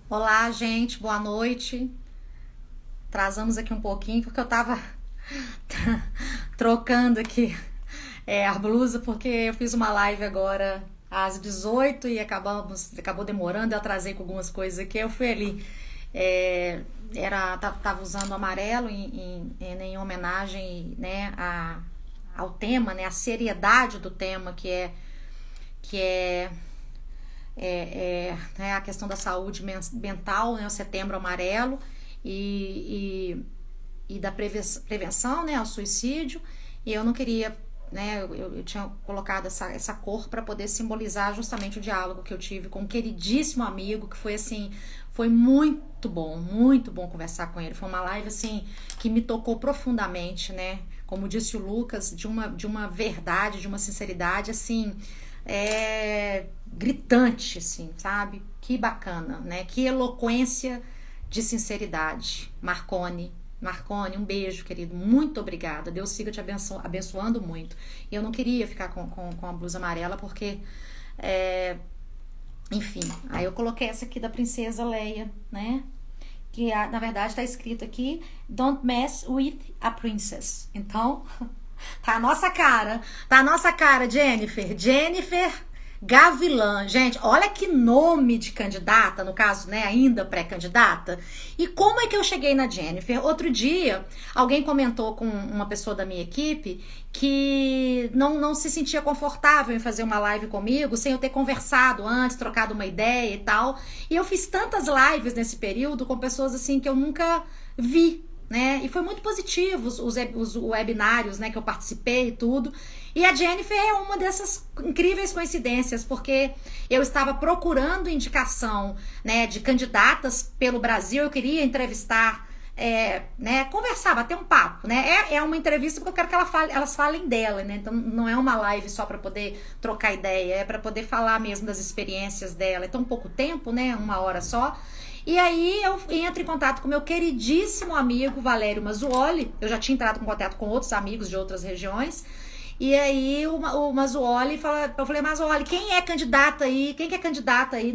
Olá, gente, boa noite. Atrasamos aqui um pouquinho porque eu tava trocando aqui a blusa porque eu fiz uma live agora às 18 e acabou demorando, eu atrasei com algumas coisas aqui. Eu fui ali, é, tava usando amarelo em homenagem, né, ao tema, né, a seriedade do tema que é né, a questão da saúde mental, né, o Setembro Amarelo e, e da prevenção, né, ao suicídio. E eu não queria, né, eu tinha colocado essa cor para poder simbolizar justamente o diálogo que eu tive com um queridíssimo amigo, que foi assim, foi muito bom conversar com ele. Foi uma live assim que me tocou profundamente, né? Como disse o Lucas, de uma verdade, de uma sinceridade assim, gritante, assim, sabe? Que bacana, né? Que eloquência de sinceridade. Marcone, um beijo, querido. Muito obrigada. Deus siga te abençoando muito. E eu não queria ficar com a blusa amarela porque, é, enfim, aí eu coloquei essa aqui da Princesa Leia, né? Que na verdade está escrito aqui: Don't mess with a princess. Então, tá a nossa cara, Jennifer. Jennifer Gavilã. Gente, olha que nome de candidata, no caso, né, ainda pré-candidata. E como é que eu cheguei na Jennifer? Outro dia, alguém comentou com uma pessoa da minha equipe que não se sentia confortável em fazer uma live comigo sem eu ter conversado antes, trocado uma ideia e tal. E eu fiz tantas lives nesse período com pessoas assim que eu nunca vi, né? E foi muito positivo os webinários, né, que eu participei e tudo. E a Jennifer é uma dessas incríveis coincidências, porque eu estava procurando indicação, né, de candidatas pelo Brasil. Eu queria entrevistar, né, conversar, bater um papo, né? É uma entrevista porque eu quero que elas falem dela, né? Então não é uma live só para poder trocar ideia, é para poder falar mesmo das experiências dela. É tão pouco tempo, né? Uma hora só. E aí eu entro em contato com meu queridíssimo amigo Valério Mazzuoli. Eu já tinha entrado em contato com outros amigos de outras regiões. E aí o Mazzuoli fala, eu falei: Mazzuoli, quem é candidata aí? Quem que é candidata aí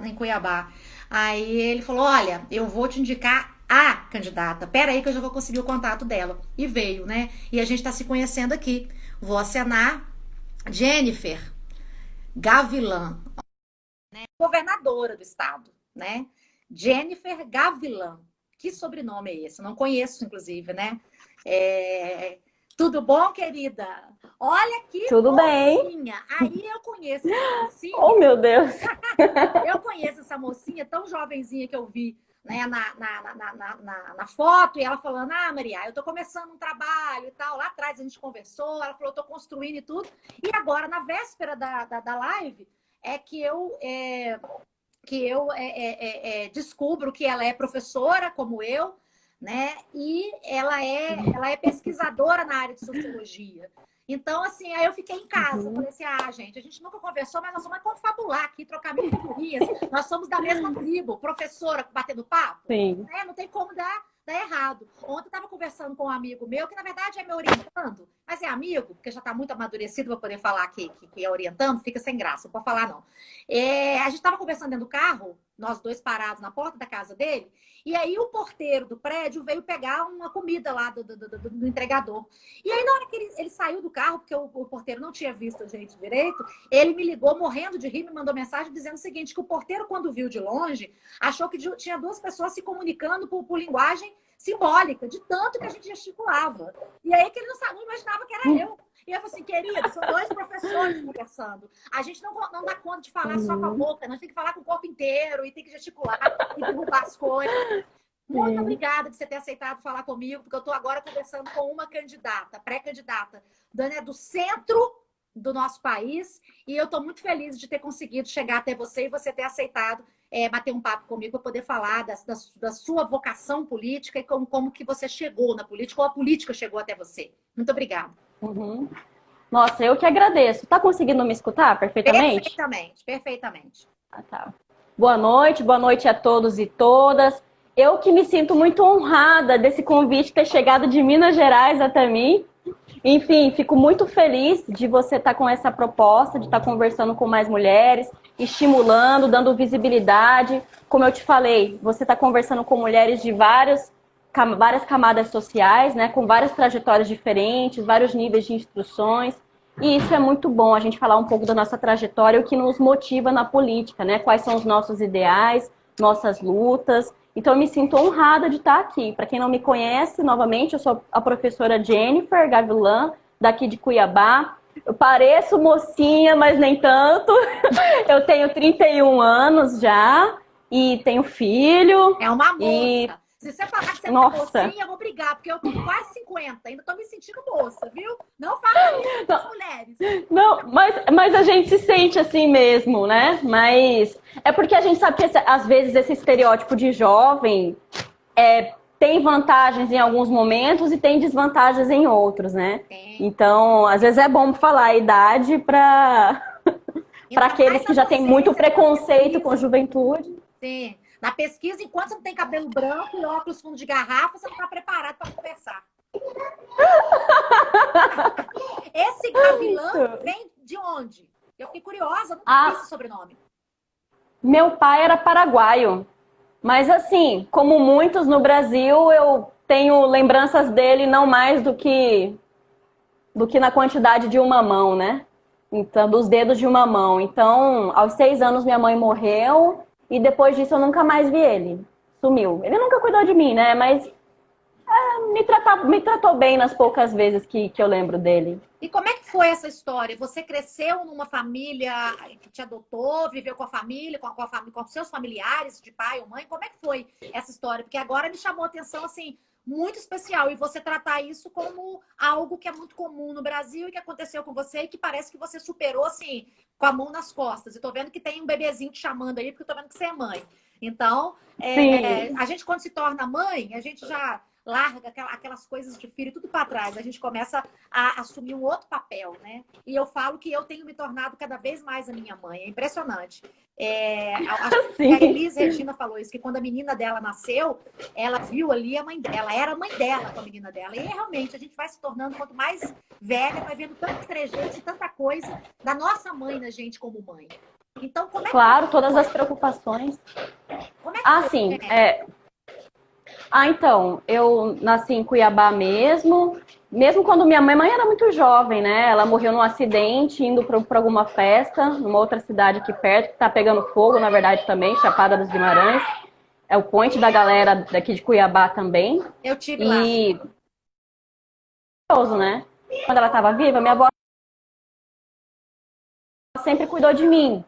em Cuiabá? Aí ele falou: olha, eu vou te indicar a candidata. Pera aí que eu já vou conseguir o contato dela. E veio, né? E a gente tá se conhecendo aqui. Vou acenar Jennifer Gavilã, governadora do estado, né? Jennifer Gavilã. Que sobrenome é esse? Eu não conheço, inclusive, né? É... Tudo bom, querida? Olha que Tudo bem? mocinha. Aí eu conheço essa Oh, mocinha. meu Deus. Eu conheço essa mocinha tão jovenzinha que eu vi, né, na foto, e ela falando: ah, Maria, eu tô começando um trabalho e tal. Lá atrás a gente conversou, ela falou: eu tô construindo e tudo. E agora, na véspera da live, é que eu descubro que ela é professora, como eu, né? E ela é pesquisadora na área de sociologia. Então, assim, aí eu fiquei em casa. Eu Uhum. falei assim: ah, gente, a gente nunca conversou, mas nós vamos confabular aqui, trocar mil figurinhas. Nós somos da mesma tribo, professora batendo papo. Sim. Não tem como dar errado. Ontem eu estava conversando com um amigo meu, que na verdade é me orientando, mas é amigo, porque já está muito amadurecido para poder falar que é orientando, fica sem graça, não pode falar não. A gente estava conversando dentro do carro, nós dois parados na porta da casa dele, e aí o porteiro do prédio veio pegar uma comida lá do entregador. E aí, na hora que ele saiu do carro, porque o porteiro não tinha visto a gente direito, ele me ligou morrendo de rir, me mandou mensagem dizendo o seguinte: que o porteiro, quando viu de longe, achou que tinha duas pessoas se comunicando por linguagem simbólica, de tanto que a gente gesticulava. E aí que ele não imaginava que era eu. E eu falei assim: querido, são dois professores conversando. A gente não dá conta de falar só com a Uhum. boca, nós tem que falar com o corpo inteiro, e tem que gesticular, e derrubar as coisas. Muito Sim. obrigada de você ter aceitado falar comigo, porque eu estou agora conversando com uma candidata, pré-candidata, do centro do nosso país, e eu estou muito feliz de ter conseguido chegar até você e você ter aceitado bater um papo comigo para poder falar da sua vocação política e como que você chegou na política, ou a política chegou até você. Muito obrigada. Uhum. Nossa, eu que agradeço. Tá conseguindo me escutar perfeitamente? Perfeitamente, perfeitamente. Ah, tá. Boa noite a todos e todas. Eu que me sinto muito honrada desse convite ter chegado de Minas Gerais até mim. Enfim, fico muito feliz de você estar com essa proposta, de estar conversando com mais mulheres. estimulando, dando visibilidade. Como eu te falei, você está conversando com mulheres de várias camadas sociais, né, com várias trajetórias diferentes, vários níveis de instruções. E isso é muito bom, a gente falar um pouco da nossa trajetória, o que nos motiva na política, né? Quais são os nossos ideais, nossas lutas. Então, eu me sinto honrada de estar aqui. Para quem não me conhece, novamente, eu sou a professora Jennifer Gavilan, daqui de Cuiabá. Eu pareço mocinha, mas nem tanto. Eu tenho 31 anos já e tenho filho. É uma moça. E... Se você falar que você é Nossa. mocinha, eu vou brigar, porque eu tô com quase 50, ainda tô me sentindo moça, viu? Não faça isso com as mulheres. Não, mas a gente se sente assim mesmo, né? Mas é porque a gente sabe que às vezes esse estereótipo de jovem tem vantagens em alguns momentos e tem desvantagens em outros, né? Então, às vezes é bom falar a idade para aqueles que já têm muito preconceito com juventude. Sim. Na pesquisa, enquanto você não tem cabelo branco e óculos fundo de garrafa, você não está preparado para conversar. Esse Gavilan vem de onde? Eu fiquei curiosa, nunca vi esse sobrenome. Meu pai era paraguaio. Mas assim, como muitos no Brasil, eu tenho lembranças dele não mais do que na quantidade de uma mão, né? Então, dos dedos de uma mão. Então, aos 6 anos minha mãe morreu. E depois disso eu nunca mais vi ele. Sumiu. Ele nunca cuidou de mim, né? Mas me tratou bem nas poucas vezes que eu lembro dele. E como é que foi essa história? Você cresceu numa família que te adotou, viveu com a família, com seus familiares, de pai ou mãe? Como é que foi essa história? Porque agora me chamou a atenção, assim, muito especial. E você tratar isso como algo que é muito comum no Brasil e que aconteceu com você e que parece que você superou, assim, com a mão nas costas. E tô vendo que tem um bebezinho te chamando aí, porque eu tô vendo que você é mãe. Então, a gente quando se torna mãe, a gente já larga aquelas coisas de filho tudo para trás. A gente começa a assumir um outro papel, né? E eu falo que eu tenho me tornado cada vez mais a minha mãe. É impressionante. A Elise Regina falou isso, que quando a menina dela nasceu, ela viu ali a mãe dela, era a mãe dela com a menina dela. E realmente a gente vai se tornando, quanto mais velha, vai vendo tantos trejeitos e tanta coisa da nossa mãe na gente como mãe. Então, como é que claro, todas as preocupações. Como é que sim. Então, eu nasci em Cuiabá mesmo quando minha mãe era muito jovem, né? Ela morreu num acidente, indo para alguma festa, numa outra cidade aqui perto, que tá pegando fogo, na verdade, também, Chapada dos Guimarães. É o point da galera daqui de Cuiabá também. Eu tive lá. Né? Quando ela estava viva, minha avó sempre cuidou de mim.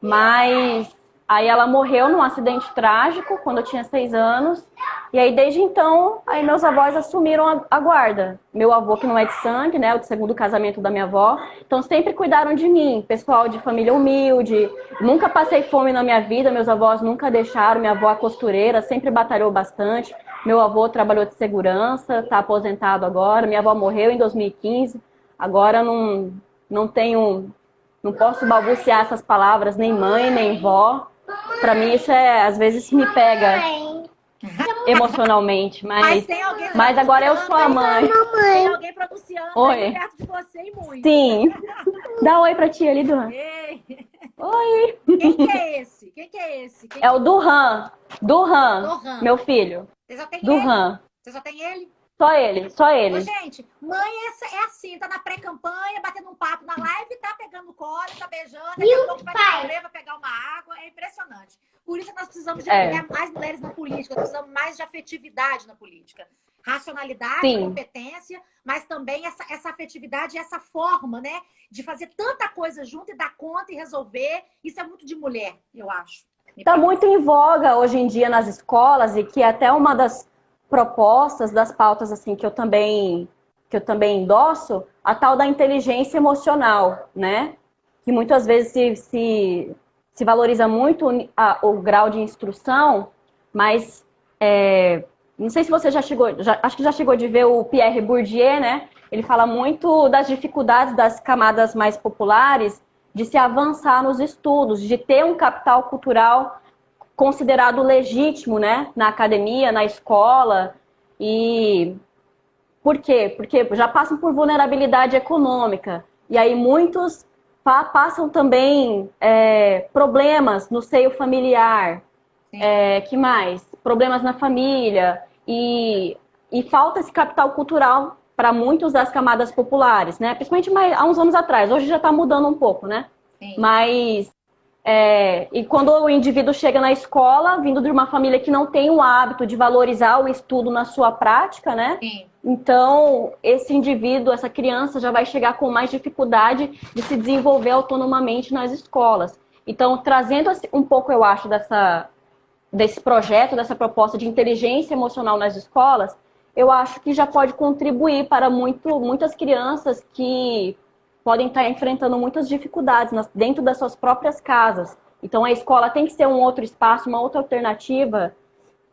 Mas aí ela morreu num acidente trágico quando eu tinha 6 anos. E aí, desde então, aí meus avós assumiram a guarda. Meu avô, que não é de sangue, né? O segundo casamento da minha avó. Então, sempre cuidaram de mim. Pessoal de família humilde. Nunca passei fome na minha vida. Meus avós nunca deixaram. Minha avó, a costureira, sempre batalhou bastante. Meu avô trabalhou de segurança, está aposentado agora. Minha avó morreu em 2015. Agora não tenho... Não posso balbuciar essas palavras, nem mãe, nem vó. Pra mim isso às vezes me pega emocionalmente, mas agora eu sou a mãe. Tem alguém pronunciando oi. Perto de você e muito. Sim. Dá oi pra tia ali, Duhan. Oi. Quem que é esse? É o Duhan, meu filho. Você só tem Duhan. ele? Você só tem ele? Só ele. Ô, gente, mãe é assim, tá na pré-campanha, batendo um papo na live, tá pegando colo, tá beijando, daqui a pouco vai correr, vai pegar uma água, é impressionante. Por isso nós precisamos de mais mulheres na política, nós precisamos mais de afetividade na política. Racionalidade, competência, mas também essa afetividade e essa forma, né, de fazer tanta coisa junto e dar conta e resolver. Isso é muito de mulher, eu acho. Tá muito em voga hoje em dia nas escolas e que até uma das propostas, das pautas assim que eu também endosso, a tal da inteligência emocional, né? Que muitas vezes se valoriza muito o grau de instrução, mas não sei se você acho que já chegou de ver o Pierre Bourdieu, né? Ele fala muito das dificuldades das camadas mais populares de se avançar nos estudos, de ter um capital cultural considerado legítimo, né? Na academia, na escola. E por quê? Porque já passam por vulnerabilidade econômica. E aí muitos passam também problemas no seio familiar, que mais? Problemas na família e falta esse capital cultural para muitas das camadas populares, né? Principalmente há uns anos atrás. Hoje já está mudando um pouco, né? Sim. Mas e quando o indivíduo chega na escola, vindo de uma família que não tem o hábito de valorizar o estudo na sua prática, né? Sim. Então, esse indivíduo, essa criança já vai chegar com mais dificuldade de se desenvolver autonomamente nas escolas. Então, trazendo um pouco, eu acho, desse projeto, dessa proposta de inteligência emocional nas escolas, eu acho que já pode contribuir para muitas crianças que podem estar enfrentando muitas dificuldades dentro das suas próprias casas. Então, a escola tem que ser um outro espaço, uma outra alternativa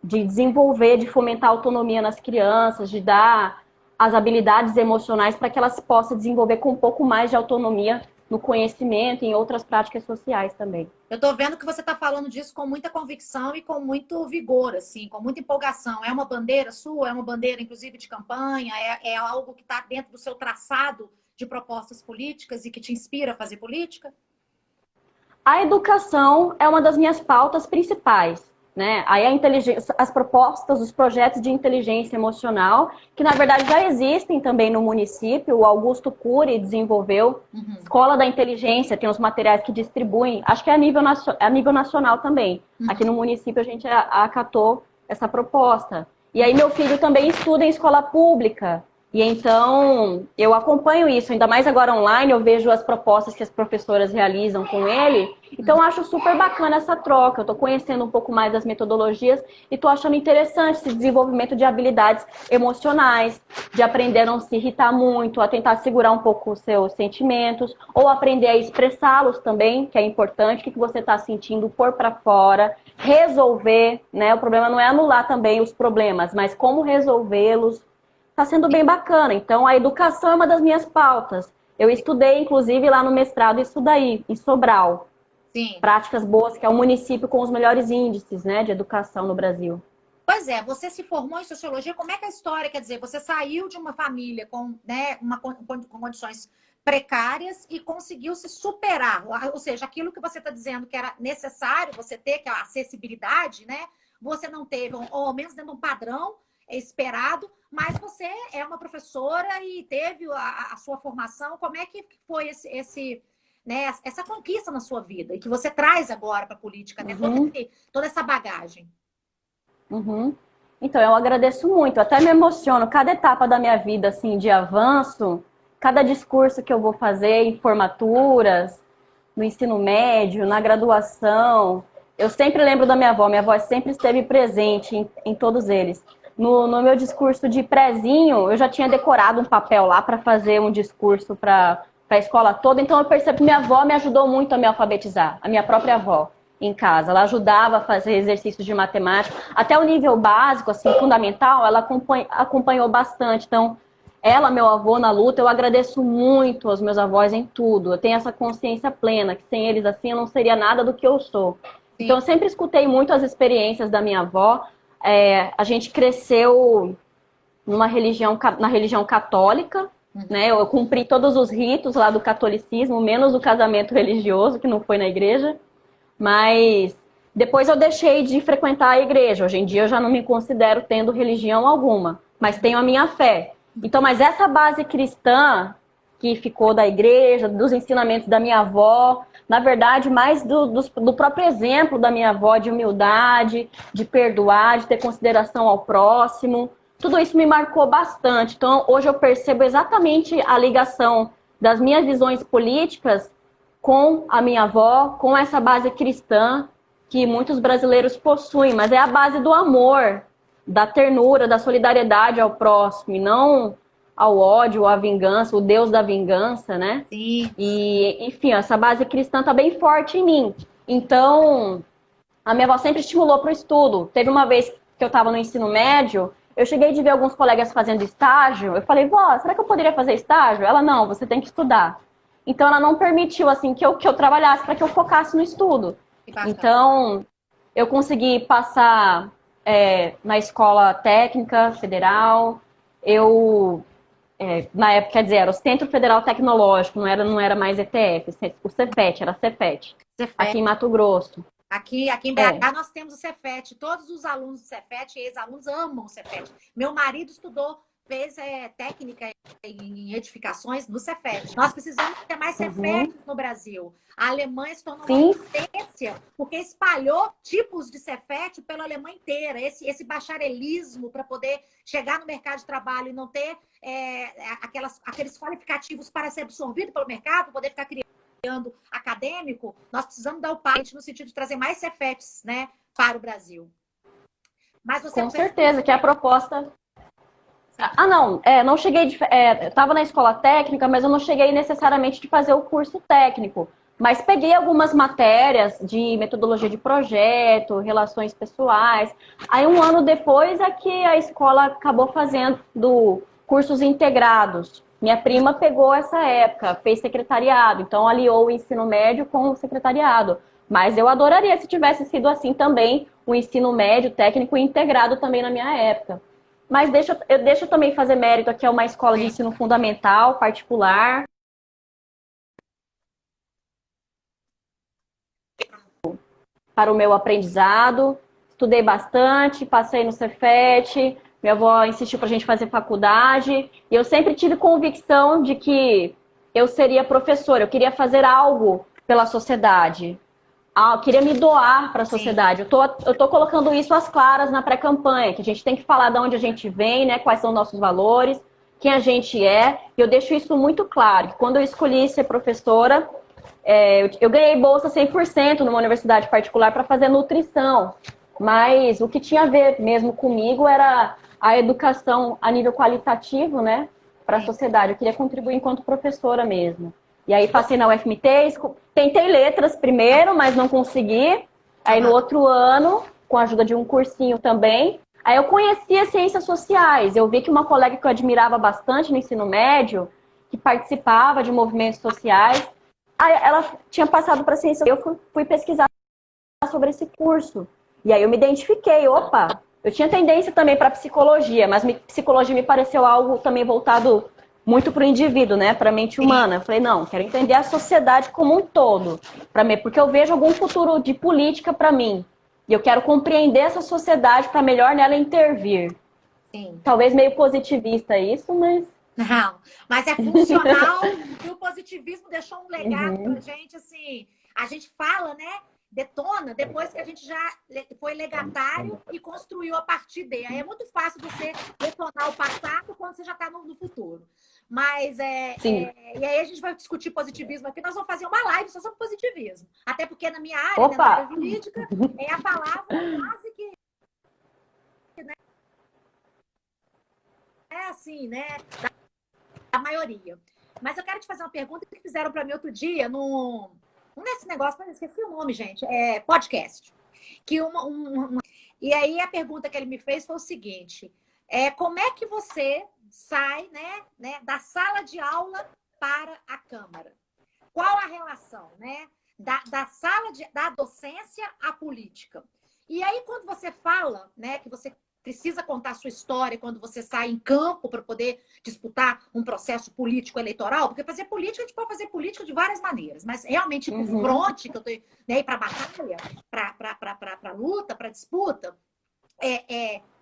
de desenvolver, de fomentar a autonomia nas crianças, de dar as habilidades emocionais para que elas possam desenvolver com um pouco mais de autonomia no conhecimento e em outras práticas sociais também. Eu tô vendo que você está falando disso com muita convicção e com muito vigor, assim, com muita empolgação. É uma bandeira sua? É uma bandeira, inclusive, de campanha? É algo que está dentro do seu traçado de propostas políticas e que te inspira a fazer política? A educação é uma das minhas pautas principais, né? Aí as propostas, os projetos de inteligência emocional, que na verdade já existem também no município, o Augusto Cury desenvolveu, Escola da Inteligência, tem os materiais que distribuem, acho que é a nível nacional também. Aqui no município a gente acatou essa proposta. E aí meu filho também estuda em escola pública. E então, eu acompanho isso, ainda mais agora online, eu vejo as propostas que as professoras realizam com ele. Então, eu acho super bacana essa troca. Eu estou conhecendo um pouco mais das metodologias e estou achando interessante esse desenvolvimento de habilidades emocionais, de aprender a não se irritar muito, a tentar segurar um pouco os seus sentimentos, ou aprender a expressá-los também, que é importante, o que você está sentindo, pôr para fora, resolver, né? O problema não é anular também os problemas, mas como resolvê-los. Está sendo bem bacana. Então, a educação é uma das minhas pautas. Eu estudei, inclusive, lá no mestrado, isso daí, em Sobral. Sim. Práticas Boas, que é o município com os melhores índices, né, de educação no Brasil. Pois é, você se formou em sociologia. Como é que é a história? Quer dizer, você saiu de uma família com, né, com condições precárias e conseguiu se superar. Ou seja, aquilo que você está dizendo que era necessário você ter, que é a acessibilidade, né? Você não teve, ou ao menos dentro de um padrão esperado, mas você é uma professora e teve a sua formação. Como é que foi né, essa conquista na sua vida e que você traz agora para a política, né? Toda essa bagagem? Então, eu agradeço muito, até me emociono. Cada etapa da minha vida, assim, de avanço, cada discurso que eu vou fazer em formaturas, no ensino médio, na graduação, eu sempre lembro da minha avó sempre esteve presente em todos eles. No meu discurso de prézinho, eu já tinha decorado um papel lá para fazer um discurso para a escola toda, então eu percebo que minha avó me ajudou muito a me alfabetizar, a minha própria avó em casa. Ela ajudava a fazer exercícios de matemática, até o nível básico, assim, fundamental, ela acompanhou bastante. Então, ela, meu avô na luta, eu agradeço muito aos meus avós em tudo. Eu tenho essa consciência plena, que sem eles, assim, eu não seria nada do que eu sou. Sim. Então, eu sempre escutei muito as experiências da minha avó. A gente cresceu na religião católica, né? Eu cumpri todos os ritos lá do catolicismo, menos o casamento religioso, que não foi na igreja. Mas depois eu deixei de frequentar a igreja. Hoje em dia eu já não me considero tendo religião alguma, mas tenho a minha fé. Então, mas essa base cristã que ficou da igreja, dos ensinamentos da minha avó, na verdade, mais do próprio exemplo da minha avó de humildade, de perdoar, de ter consideração ao próximo, tudo isso me marcou bastante. Então, hoje eu percebo exatamente a ligação das minhas visões políticas com a minha avó, com essa base cristã que muitos brasileiros possuem, mas é a base do amor, da ternura, da solidariedade ao próximo, e não ao ódio, à vingança, o Deus da vingança, né? Sim. E, enfim, essa base cristã tá bem forte em mim. Então, a minha avó sempre estimulou para o estudo. Teve uma vez que eu estava no ensino médio, eu cheguei de ver alguns colegas fazendo estágio, eu falei, vó, será que eu poderia fazer estágio? Ela, não, você tem que estudar. Então, ela não permitiu, assim, que eu trabalhasse para que eu focasse no estudo. Então, eu consegui passar na escola técnica federal, eu Na época, quer dizer, era o Centro Federal Tecnológico, não era mais ETF, o Cefet, era Cefet, aqui em Cefet. Mato Grosso. Aqui em É. BH nós temos o Cefet. Todos os alunos do Cefet, ex-alunos, amam o Cefet. Meu marido estudou, fez técnica em edificações no Cefet. Nós precisamos ter mais Uhum. Cefetes no Brasil. A Alemanha se tornou uma Sim, potência porque espalhou tipos de Cefet pela Alemanha inteira. Esse bacharelismo para poder chegar no mercado de trabalho e não ter aqueles qualificativos para ser absorvido pelo mercado, poder ficar acadêmico, nós precisamos dar o passo no sentido de trazer mais Cefetes, né, para o Brasil. Mas você com fez certeza, que a proposta. Não, não cheguei eu estava na escola técnica, mas eu não cheguei necessariamente de fazer o curso técnico. Mas peguei algumas matérias de metodologia de projeto, relações pessoais. Aí um ano depois é que a escola acabou fazendo cursos integrados. Minha prima pegou essa época, fez secretariado, então aliou o ensino médio com o secretariado. Mas eu adoraria se tivesse sido assim também, o ensino médio técnico integrado também na minha época. Mas deixa eu também fazer mérito aqui, é uma escola de ensino fundamental, particular, para o meu aprendizado. Estudei bastante, passei no Cefet, minha avó insistiu para a gente fazer faculdade, e eu sempre tive convicção de que eu seria professora, eu queria fazer algo pela sociedade. Eu queria me doar para a sociedade. Eu tô colocando isso às claras na pré-campanha, que a gente tem que falar de onde a gente vem, né, quais são nossos valores, quem a gente é. E eu deixo isso muito claro, que quando eu escolhi ser professora, eu ganhei bolsa 100% numa universidade particular para fazer nutrição. Mas o que tinha a ver mesmo comigo era a educação a nível qualitativo, né, para a sociedade. Eu queria contribuir enquanto professora mesmo. E aí passei na UFMT, tentei letras primeiro, mas não consegui. Aí no outro ano, com a ajuda de um cursinho também, aí eu conheci as ciências sociais. Eu vi que uma colega que eu admirava bastante no ensino médio, que participava de movimentos sociais, aí ela tinha passado para ciências. Eu fui pesquisar sobre esse curso. E aí eu me identifiquei, opa, eu tinha tendência também para psicologia, mas psicologia me pareceu algo também voltado muito para o indivíduo, né? Para a mente humana. Eu falei, não, quero entender a sociedade como um todo, porque eu vejo algum futuro de política para mim. E eu quero compreender essa sociedade para melhor nela intervir. Sim. Talvez meio positivista isso, mas... Não, mas é funcional e o positivismo deixou um legado pra gente, assim, a gente fala, né? Detona depois que a gente já foi legatário e construiu a partir dele. Aí é muito fácil você detonar o passado quando você já está no futuro. Mas e aí a gente vai discutir positivismo aqui. Nós vamos fazer uma live só sobre positivismo. Até porque na minha área, né, na área jurídica, é a palavra quase que, né, é assim, né? A maioria. Mas eu quero te fazer uma pergunta que fizeram para mim outro dia nesse negócio, mas esqueci o nome, gente, podcast. Que E aí a pergunta que ele me fez foi o seguinte: como é que você sai, né, da sala de aula para a Câmara? Qual a relação, né, da docência à política? E aí, quando você fala, né, que você precisa contar a sua história quando você sai em campo para poder disputar um processo político eleitoral, porque fazer política, a gente pode fazer política de várias maneiras, mas realmente o fronte que eu estou, né, para a batalha, para a luta, para a disputa,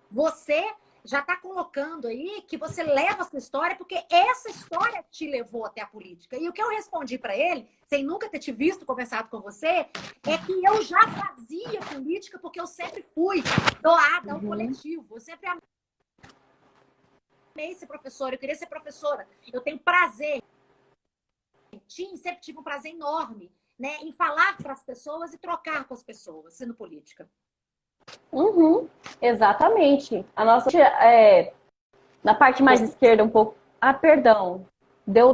você já está colocando aí que você leva a sua história, porque essa história te levou até a política. E o que eu respondi para ele, sem nunca ter te visto, conversado com você, é que eu já fazia política porque eu sempre fui doada ao coletivo. Eu sempre amei ser professora, eu queria ser professora. Eu tenho prazer. Sempre tive um prazer enorme, né, em falar para as pessoas e trocar com as pessoas, sendo política. Exatamente. A nossa na parte mais esquerda um pouco. Perdão. Deu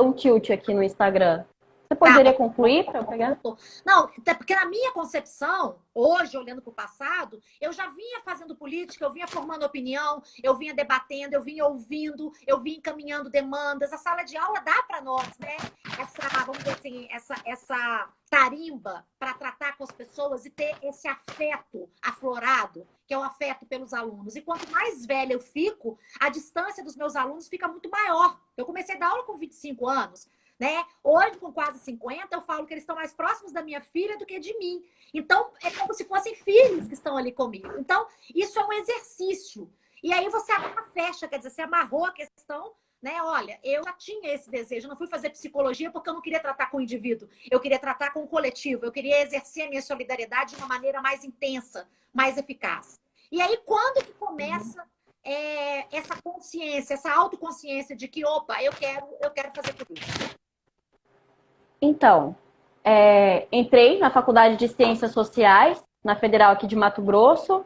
um tilt aqui no Instagram. Você poderia concluir para eu pegar? Não, até porque na minha concepção, hoje, olhando para o passado, eu já vinha fazendo política, eu vinha formando opinião, eu vinha debatendo, eu vinha ouvindo, eu vinha encaminhando demandas. A sala de aula dá para nós, né? Vamos dizer assim, essa tarimba para tratar com as pessoas e ter esse afeto aflorado, que é o afeto pelos alunos. E quanto mais velha eu fico, a distância dos meus alunos fica muito maior. Eu comecei a dar aula com 25 anos, né? Hoje, com quase 50, eu falo que eles estão mais próximos da minha filha do que de mim. Então, é como se fossem filhos que estão ali comigo. Então, isso é um exercício. E aí você agora fecha, quer dizer, você amarrou a questão, né? Olha, eu já tinha esse desejo, eu não fui fazer psicologia porque eu não queria tratar com o indivíduo, eu queria tratar com o coletivo, eu queria exercer a minha solidariedade de uma maneira mais intensa, mais eficaz. E aí, quando que começa essa consciência, essa autoconsciência de que, opa, eu quero fazer tudo isso? Então, entrei na Faculdade de Ciências Sociais, na Federal aqui de Mato Grosso,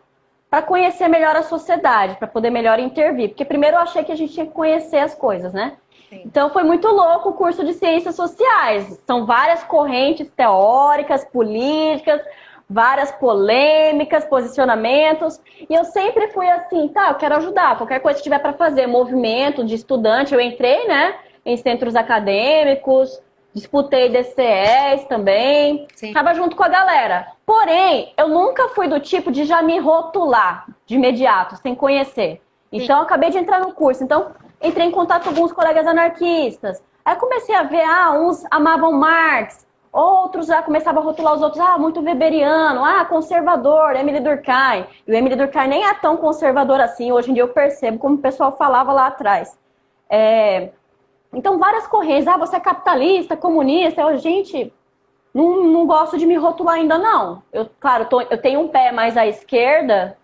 para conhecer melhor a sociedade, para poder melhor intervir. Porque primeiro eu achei que a gente tinha que conhecer as coisas, né? Sim. Então foi muito louco o curso de Ciências Sociais. São várias correntes teóricas, políticas, várias polêmicas, posicionamentos. E eu sempre fui assim, tá, eu quero ajudar, qualquer coisa que tiver para fazer, movimento de estudante, eu entrei, né, em centros acadêmicos, disputei DCEs também, estava junto com a galera. Porém, eu nunca fui do tipo de já me rotular de imediato, sem conhecer. Então, eu acabei de entrar no curso. Então, entrei em contato com alguns colegas anarquistas. Aí comecei a ver, uns amavam Marx, outros já começavam a rotular os outros, muito weberiano, conservador, Emile Durkheim. E o Emile Durkheim nem é tão conservador assim, hoje em dia eu percebo como o pessoal falava lá atrás. Então, várias correntes. Você é capitalista, comunista. Gente, não gosto de me rotular ainda, não. Claro, eu tenho um pé mais à esquerda.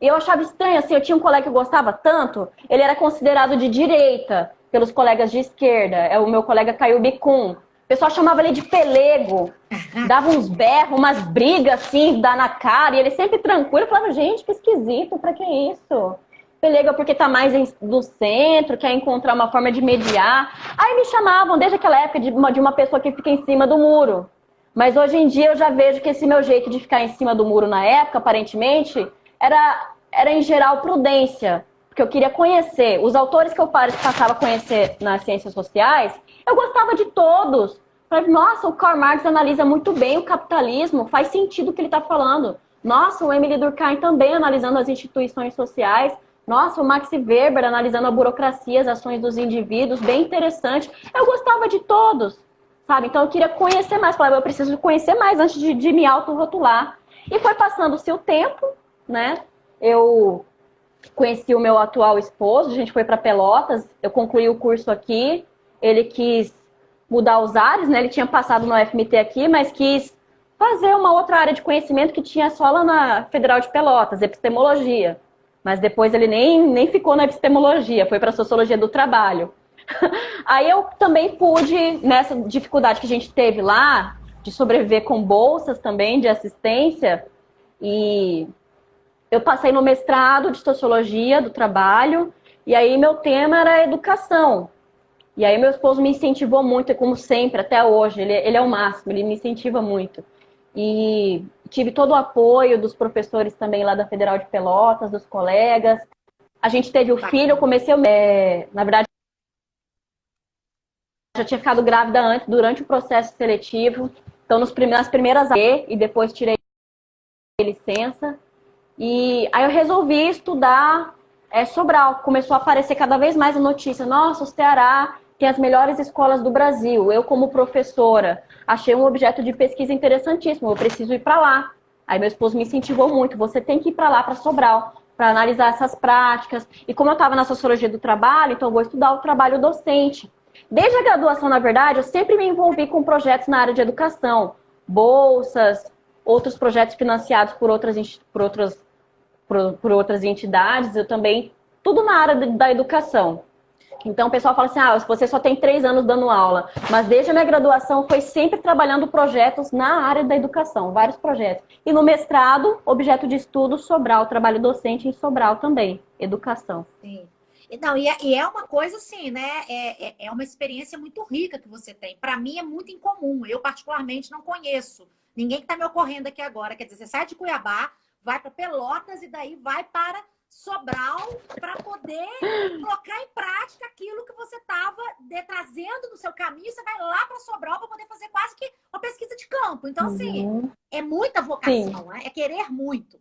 E eu achava estranho, assim, eu tinha um colega que eu gostava tanto. Ele era considerado de direita pelos colegas de esquerda. É o meu colega Caio Bicum. O pessoal chamava ele de pelego. Dava uns berros, umas brigas, assim, dá na cara. E ele sempre tranquilo. Eu falava, gente, que esquisito, pra que isso? Pelego porque tá mais do centro, quer encontrar uma forma de mediar. Aí me chamavam desde aquela época de uma pessoa que fica em cima do muro. Mas hoje em dia eu já vejo que esse meu jeito de ficar em cima do muro na época, aparentemente, era em geral prudência. Porque eu queria conhecer. Os autores que eu passava a conhecer nas ciências sociais, eu gostava de todos. Falei, nossa, o Karl Marx analisa muito bem o capitalismo, faz sentido o que ele está falando. Nossa, o Emile Durkheim também analisando as instituições sociais. Nossa, o Max Weber analisando a burocracia, as ações dos indivíduos, bem interessante. Eu gostava de todos, sabe? Então eu queria conhecer mais. Falei, eu preciso conhecer mais antes de me autorrotular. E foi passando-se o tempo, né? Eu conheci o meu atual esposo, a gente foi para Pelotas, eu concluí o curso aqui. Ele quis mudar os ares, né? Ele tinha passado no FMT aqui, mas quis fazer uma outra área de conhecimento que tinha só lá na Federal de Pelotas, epistemologia. Mas depois ele nem ficou na epistemologia, foi para a sociologia do trabalho. Aí eu também pude, nessa dificuldade que a gente teve lá, de sobreviver com bolsas também, de assistência, e eu passei no mestrado de sociologia do trabalho, e aí meu tema era educação. E aí meu esposo me incentivou muito, como sempre, até hoje, ele é o máximo, ele me incentiva muito. E tive todo o apoio dos professores também lá da Federal de Pelotas, dos colegas. A gente teve o filho, eu comecei, na verdade, já tinha ficado grávida antes, durante o processo seletivo. Então, nas primeiras e depois tirei licença. E aí eu resolvi estudar Sobral. Começou a aparecer cada vez mais a notícia. Nossa, o Ceará tem as melhores escolas do Brasil. Eu, como professora, achei um objeto de pesquisa interessantíssimo. Eu preciso ir para lá. Aí meu esposo me incentivou muito. Você tem que ir para lá, para Sobral, para analisar essas práticas. E como eu estava na sociologia do trabalho, então eu vou estudar o trabalho docente. Desde a graduação, na verdade, eu sempre me envolvi com projetos na área de educação. Bolsas, outros projetos financiados por outras entidades. Eu também, tudo na área da educação. Então o pessoal fala assim, você só tem 3 anos dando aula. Mas desde a minha graduação foi sempre trabalhando projetos na área da educação, vários projetos. E no mestrado, objeto de estudo, Sobral, trabalho docente em Sobral também, educação. Sim. Não, e é uma coisa assim, né? É uma experiência muito rica que você tem. Para mim é muito incomum. Eu, particularmente, não conheço ninguém que está me ocorrendo aqui agora. Quer dizer, você sai de Cuiabá, vai para Pelotas e daí vai para Sobral para poder colocar em prática aquilo que você estava trazendo no seu caminho. Você vai lá para Sobral para poder fazer quase que uma pesquisa de campo. Então, assim, é muita vocação, né? É querer muito.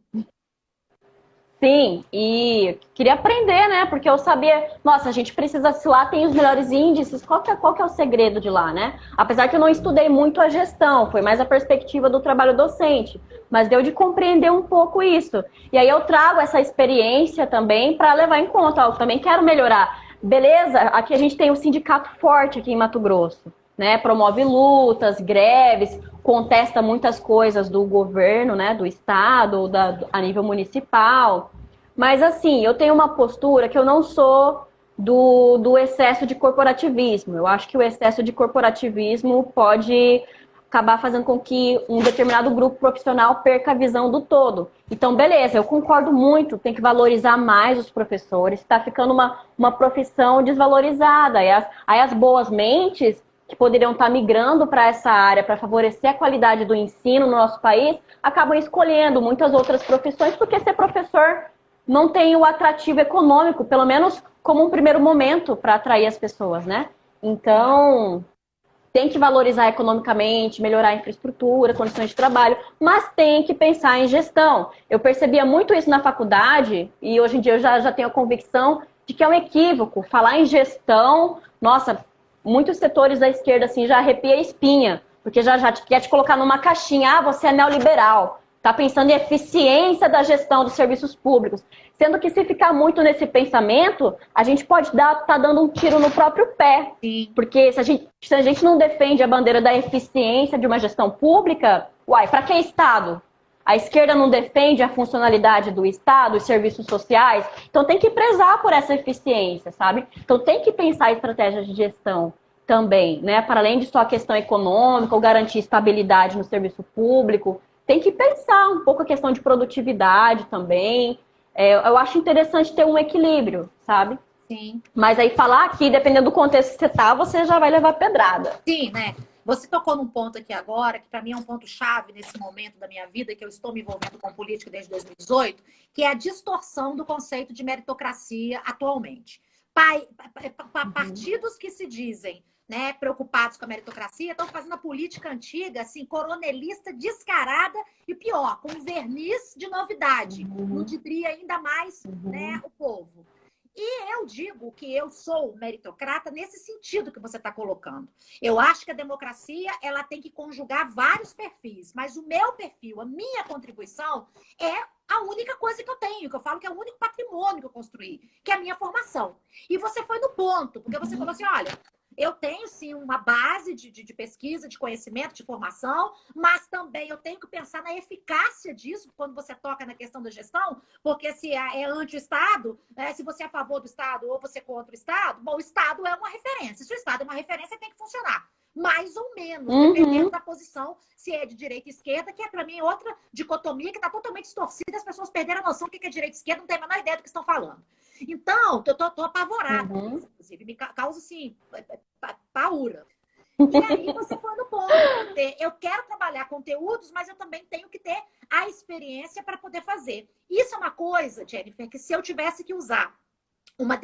Sim, e queria aprender, né? Porque eu sabia, nossa, a gente precisa, se lá tem os melhores índices, qual que é o segredo de lá, né? Apesar que eu não estudei muito a gestão, foi mais a perspectiva do trabalho docente, mas deu de compreender um pouco isso. E aí eu trago essa experiência também para levar em conta, eu também quero melhorar. Beleza, aqui a gente tem um sindicato forte aqui em Mato Grosso, né? Promove lutas, greves, contesta muitas coisas do governo, né, do estado, a nível municipal. Mas, assim, eu tenho uma postura que eu não sou do excesso de corporativismo. Eu acho que o excesso de corporativismo pode acabar fazendo com que um determinado grupo profissional perca a visão do todo. Então, beleza, eu concordo muito, tem que valorizar mais os professores, está ficando uma profissão desvalorizada. Aí as boas mentes que poderiam estar migrando para essa área para favorecer a qualidade do ensino no nosso país, acabam escolhendo muitas outras profissões, porque ser professor não tem o atrativo econômico, pelo menos como um primeiro momento para atrair as pessoas, né? Então, tem que valorizar economicamente, melhorar a infraestrutura, condições de trabalho, mas tem que pensar em gestão. Eu percebia muito isso na faculdade e hoje em dia eu já tenho a convicção de que é um equívoco. Falar em gestão, nossa, muitos setores da esquerda assim, já arrepia a espinha, porque já quer te colocar numa caixinha, você é neoliberal, está pensando em eficiência da gestão dos serviços públicos. Sendo que se ficar muito nesse pensamento, a gente pode tá dando um tiro no próprio pé. Sim. Porque se a gente não defende a bandeira da eficiência de uma gestão pública, para que Estado? A esquerda não defende a funcionalidade do Estado, os serviços sociais. Então tem que prezar por essa eficiência, sabe? Então tem que pensar em estratégias de gestão também, né? Para além de só a questão econômica ou garantir estabilidade no serviço público, tem que pensar um pouco a questão de produtividade também. Eu acho interessante ter um equilíbrio, sabe? Sim. Mas aí falar aqui, dependendo do contexto que você tá, você já vai levar pedrada. Sim, né? Você tocou num ponto aqui agora, que para mim é um ponto chave nesse momento da minha vida, que eu estou me envolvendo com política desde 2018, que é a distorção do conceito de meritocracia atualmente. Partidos que se dizem, né, preocupados com a meritocracia estão fazendo a política antiga, assim, coronelista, descarada e pior, com verniz de novidade. Ludibriar ainda mais, né, o povo. E eu digo que eu sou meritocrata nesse sentido que você está colocando. Eu acho que a democracia ela tem que conjugar vários perfis, mas o meu perfil, a minha contribuição é a única coisa que eu tenho, que eu falo que é o único patrimônio que eu construí, que é a minha formação. E você foi no ponto, porque você falou assim, olha, eu tenho, sim, uma base de pesquisa, de conhecimento, de formação, mas também eu tenho que pensar na eficácia disso quando você toca na questão da gestão, porque se é anti-Estado, se você é a favor do Estado ou você é contra o Estado, bom, o Estado é uma referência. Se o Estado é uma referência, tem que funcionar. Mais ou menos, dependendo da posição, se é de direita e esquerda, que é, para mim, outra dicotomia que está totalmente distorcida, as pessoas perderam a noção do que é direita e esquerda, não tem a menor ideia do que estão falando. Então, eu tô apavorada, inclusive, me causa, assim, paura. E aí você foi no ponto, porque eu quero trabalhar conteúdos, mas eu também tenho que ter a experiência para poder fazer. Isso é uma coisa, Jennifer, que se eu tivesse que usar uma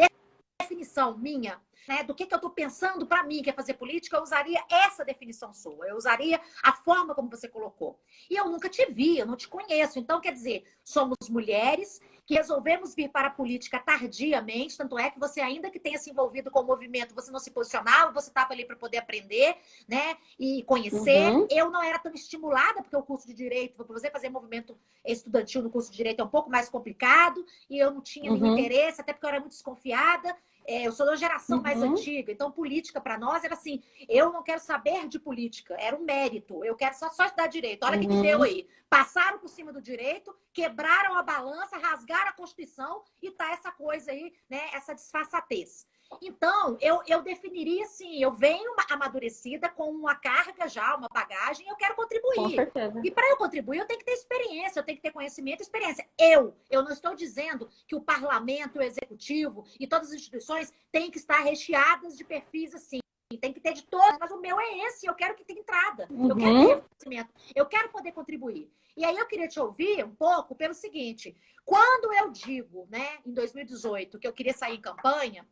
definição minha, né, do que eu estou pensando para mim, que é fazer política, eu usaria essa definição sua. Eu usaria a forma como você colocou. E eu nunca te vi, eu não te conheço. Então, quer dizer, somos mulheres que resolvemos vir para a política tardiamente, tanto é que você, ainda que tenha se envolvido com o movimento, você não se posicionava, você estava ali para poder aprender, né, e conhecer. Eu não era tão estimulada, porque o curso de Direito, para você fazer movimento estudantil no curso de Direito é um pouco mais complicado, e eu não tinha nenhum interesse, até porque eu era muito desconfiada. Eu sou da geração mais antiga, então política para nós era assim, eu não quero saber de política, era um mérito, eu quero só estudar direito. Olha o que deu aí. Passaram por cima do direito, quebraram a balança, rasgaram a Constituição e tá essa coisa aí, né, essa disfarçatez. Então, eu definiria assim, eu venho amadurecida com uma carga já, uma bagagem, eu quero contribuir. Com certeza. E para eu contribuir, eu tenho que ter experiência, eu tenho que ter conhecimento e experiência. Eu não estou dizendo que o parlamento, o executivo e todas as instituições têm que estar recheadas de perfis assim. tem que ter de todos, mas o meu é esse, eu quero que tenha entrada. Eu quero ter conhecimento, eu quero poder contribuir. E aí eu queria te ouvir um pouco pelo seguinte, quando eu digo, né, em 2018, que eu queria sair em campanha,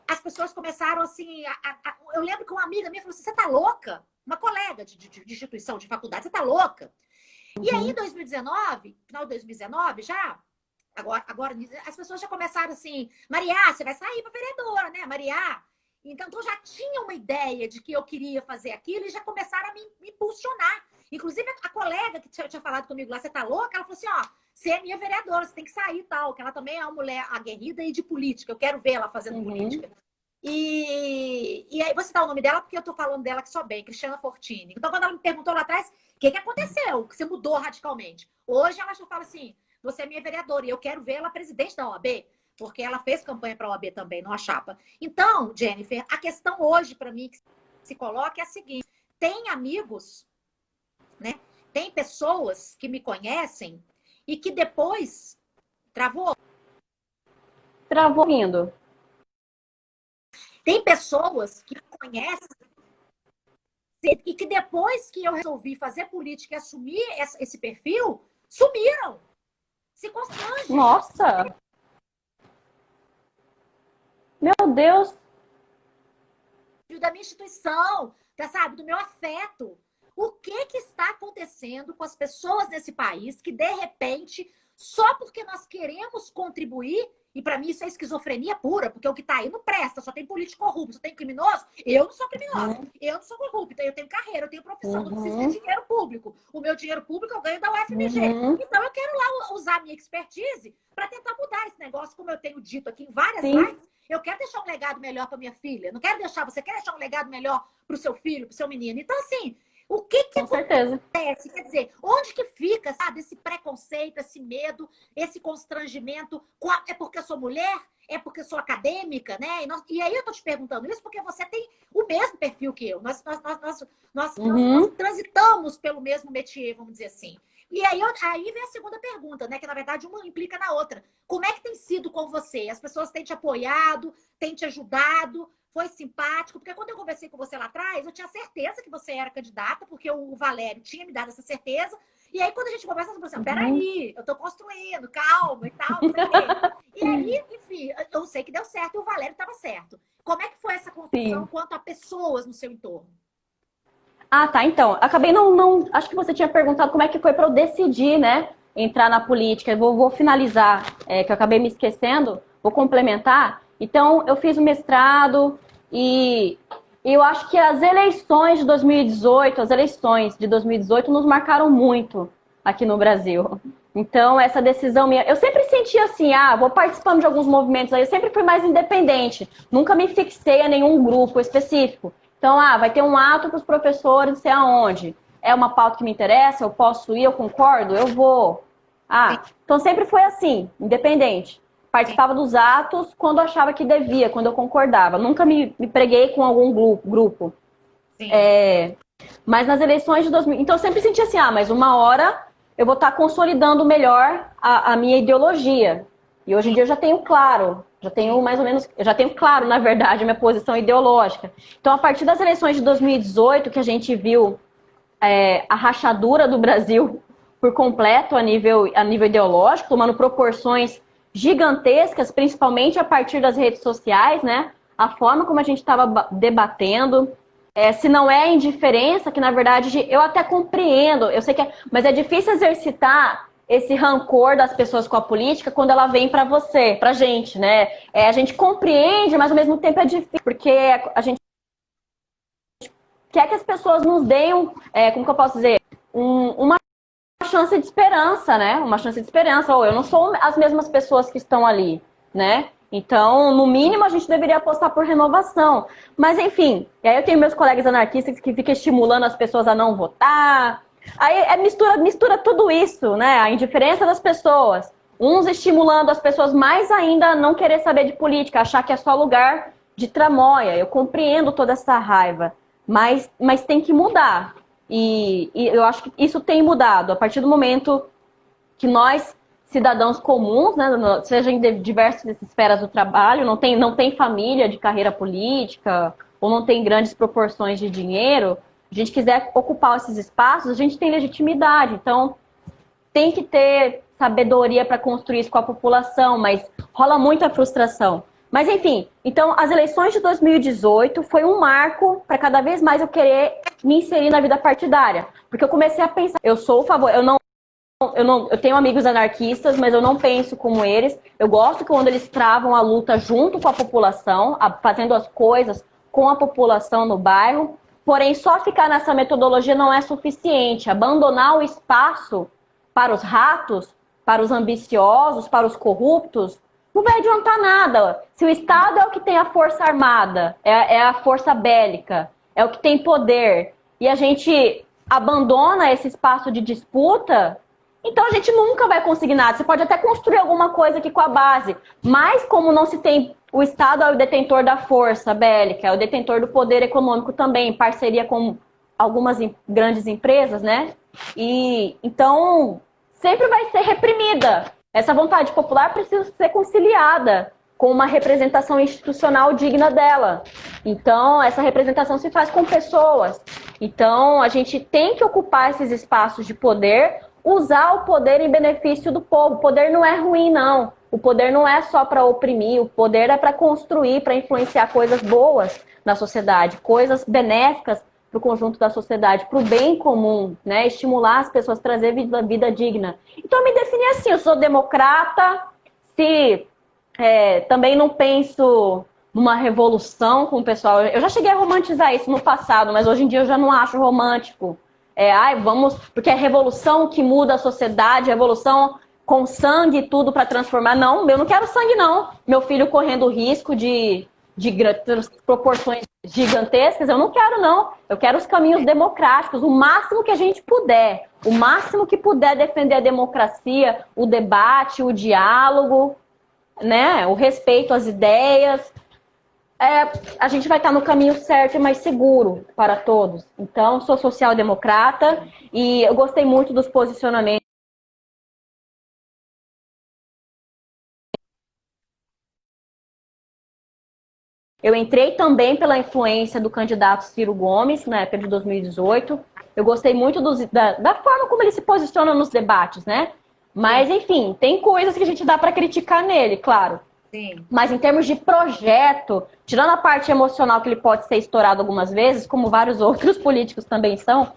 as pessoas começaram assim, eu lembro que uma amiga minha falou assim, você tá louca? Uma colega de instituição, de faculdade, você tá louca? E aí, em 2019, final de 2019, já, agora as pessoas já começaram assim, Maria, você vai sair para vereadora, né, Maria? Então, eu já tinha uma ideia de que eu queria fazer aquilo e já começaram a me impulsionar. Inclusive, a colega que tinha falado comigo lá, você tá louca? Ela falou assim, ó, você é minha vereadora, você tem que sair e tal, que ela também é uma mulher aguerrida e de política, eu quero ver ela fazendo política. E aí, vou citar o nome dela porque eu tô falando dela que só bem, Cristiana Fortini. Então, quando ela me perguntou lá atrás, o que aconteceu? Que você mudou radicalmente? Hoje ela já fala assim, você é minha vereadora e eu quero ver ela presidente da OAB, porque ela fez campanha para a OAB também, numa chapa. Então, Jennifer, a questão hoje para mim que se coloca é a seguinte, tem amigos, né? Tem pessoas que me conhecem e que depois travou vindo. Tem pessoas que me conhecem e que depois que eu resolvi fazer política e assumir esse perfil, sumiram. Se constrangem. Nossa! Meu Deus! Da minha instituição, sabe? Do meu afeto. O que está acontecendo com as pessoas nesse país que, de repente, só porque nós queremos contribuir, e para mim isso é esquizofrenia pura, porque o que está aí não presta, só tem político corrupto, só tem criminoso. Eu não sou criminosa, eu não sou corrupta, eu tenho carreira, eu tenho profissão, não preciso de dinheiro público. O meu dinheiro público eu ganho da UFMG. Então eu quero lá usar a minha expertise para tentar mudar esse negócio, como eu tenho dito aqui em várias lives. Eu quero deixar um legado melhor para minha filha. Não quero deixar, você quer deixar um legado melhor para o seu filho, para o seu menino. Então, assim, o que acontece? Quer dizer, onde que fica, sabe, esse preconceito, esse medo, esse constrangimento? É porque eu sou mulher? É porque eu sou acadêmica, né? E aí eu tô te perguntando isso porque você tem o mesmo perfil que eu. Nós transitamos pelo mesmo métier, vamos dizer assim. E aí vem a segunda pergunta, né? Que na verdade uma implica na outra. Como é que tem sido com você? As pessoas têm te apoiado, têm te ajudado? Foi simpático? Porque quando eu conversei com você lá atrás, eu tinha certeza que você era candidata, porque o Valério tinha me dado essa certeza. E aí, quando a gente conversa, você fala assim, peraí, eu tô construindo, calma e tal, não sei o quê. E aí, enfim, eu sei que deu certo e o Valério estava certo. Como é que foi essa construção quanto a pessoas no seu entorno? Ah, tá. Então, acabei não... Acho que você tinha perguntado como é que foi para eu decidir, né? Entrar na política. Eu vou finalizar, que eu acabei me esquecendo. Vou complementar. Então, eu fiz o mestrado e eu acho que as eleições de 2018 nos marcaram muito aqui no Brasil. Então, essa decisão minha... Eu sempre senti assim, vou participando de alguns movimentos aí. Eu sempre fui mais independente. Nunca me fixei a nenhum grupo específico. Então, vai ter um ato para os professores, não sei aonde. É uma pauta que me interessa, eu posso ir, eu concordo, eu vou. Então sempre foi assim, independente. Participava dos atos quando achava que devia, quando eu concordava. Nunca me preguei com algum grupo. Mas nas eleições de 2000... Então eu sempre senti assim, mas uma hora eu vou estar consolidando melhor a minha ideologia. E hoje em dia eu já tenho claro, na verdade, a minha posição ideológica. Então, a partir das eleições de 2018, que a gente viu a rachadura do Brasil por completo a nível ideológico, tomando proporções gigantescas, principalmente a partir das redes sociais, né? A forma como a gente estava debatendo. Se não é indiferença, que na verdade eu até compreendo, eu sei mas é difícil exercitar esse rancor das pessoas com a política quando ela vem pra você, pra gente, né? A gente compreende, mas ao mesmo tempo é difícil, porque a gente quer que as pessoas nos deem, como que eu posso dizer, uma chance de esperança, né? Uma chance de esperança. Eu não sou as mesmas pessoas que estão ali, né? Então, no mínimo, a gente deveria apostar por renovação. Mas, enfim, e aí eu tenho meus colegas anarquistas que ficam estimulando as pessoas a não votar. Aí mistura tudo isso, né? A indiferença das pessoas. Uns estimulando as pessoas mais ainda a não querer saber de política, achar que é só lugar de tramóia. Eu compreendo toda essa raiva, mas tem que mudar. E eu acho que isso tem mudado. A partir do momento que nós, cidadãos comuns, né, seja em diversas esferas do trabalho, não tem família de carreira política, ou não tem grandes proporções de dinheiro, a gente quiser ocupar esses espaços, a gente tem legitimidade. Então, tem que ter sabedoria para construir isso com a população, mas rola muita frustração. Mas, enfim, então, as eleições de 2018 foi um marco para cada vez mais eu querer me inserir na vida partidária. Porque eu comecei a pensar, eu sou a favor, eu tenho amigos anarquistas, mas eu não penso como eles. Eu gosto quando eles travam a luta junto com a população, fazendo as coisas com a população no bairro. Porém, só ficar nessa metodologia não é suficiente. Abandonar o espaço para os ratos, para os ambiciosos, para os corruptos, não vai adiantar nada. Se o Estado é o que tem a força armada, é a força bélica, é o que tem poder, e a gente abandona esse espaço de disputa, então a gente nunca vai conseguir nada. Você pode até construir alguma coisa aqui com a base, mas como não se tem... O Estado é o detentor da força bélica, é o detentor do poder econômico também, em parceria com algumas grandes empresas, né? E então sempre vai ser reprimida. Essa vontade popular precisa ser conciliada com uma representação institucional digna dela. Então, essa representação se faz com pessoas. Então, a gente tem que ocupar esses espaços de poder, usar o poder em benefício do povo. O poder não é ruim, não. O poder não é só para oprimir, o poder é para construir, para influenciar coisas boas na sociedade, coisas benéficas para o conjunto da sociedade, para o bem comum, né? Estimular as pessoas a trazer vida digna. Então, eu me defini assim, eu sou democrata, também não penso numa revolução com o pessoal. Eu já cheguei a romantizar isso no passado, mas hoje em dia eu já não acho romântico. Porque é revolução que muda a sociedade, revolução com sangue e tudo para transformar. Não, eu não quero sangue, não. Meu filho correndo risco de proporções gigantescas, eu não quero, não. Eu quero os caminhos democráticos, o máximo que a gente puder. O máximo que puder defender a democracia, o debate, o diálogo, né? O respeito às ideias. A gente vai estar no caminho certo e mais seguro para todos. Então, sou social-democrata e eu gostei muito dos posicionamentos. Eu entrei também pela influência do candidato Ciro Gomes, na época de 2018. Eu gostei muito da forma como ele se posiciona nos debates, né? Mas, enfim, tem coisas que a gente dá para criticar nele, claro. Sim. Mas em termos de projeto, tirando a parte emocional que ele pode ser estourado algumas vezes, como vários outros políticos também são,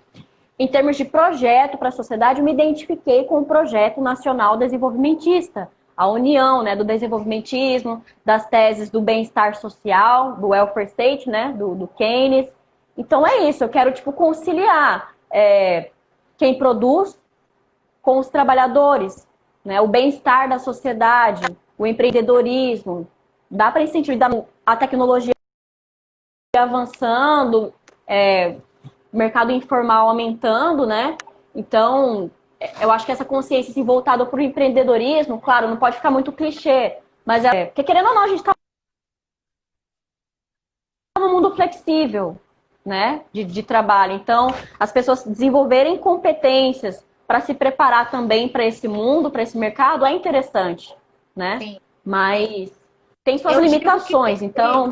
em termos de projeto para a sociedade, eu me identifiquei com o projeto nacional desenvolvimentista, a união, né, do desenvolvimentismo, das teses do bem-estar social, do welfare state, né, do Keynes. Então é isso, eu quero conciliar quem produz com os trabalhadores, né, o bem-estar da sociedade, o empreendedorismo. Dá para incentivar a tecnologia avançando, o mercado informal aumentando, né? Então, eu acho que essa consciência assim, voltada para o empreendedorismo, claro, não pode ficar muito clichê, mas porque querendo ou não, a gente está num mundo flexível, né? De trabalho. Então, as pessoas desenvolverem competências para se preparar também para esse mundo, para esse mercado, é interessante, né? Sim. Mas tem suas limitações, então...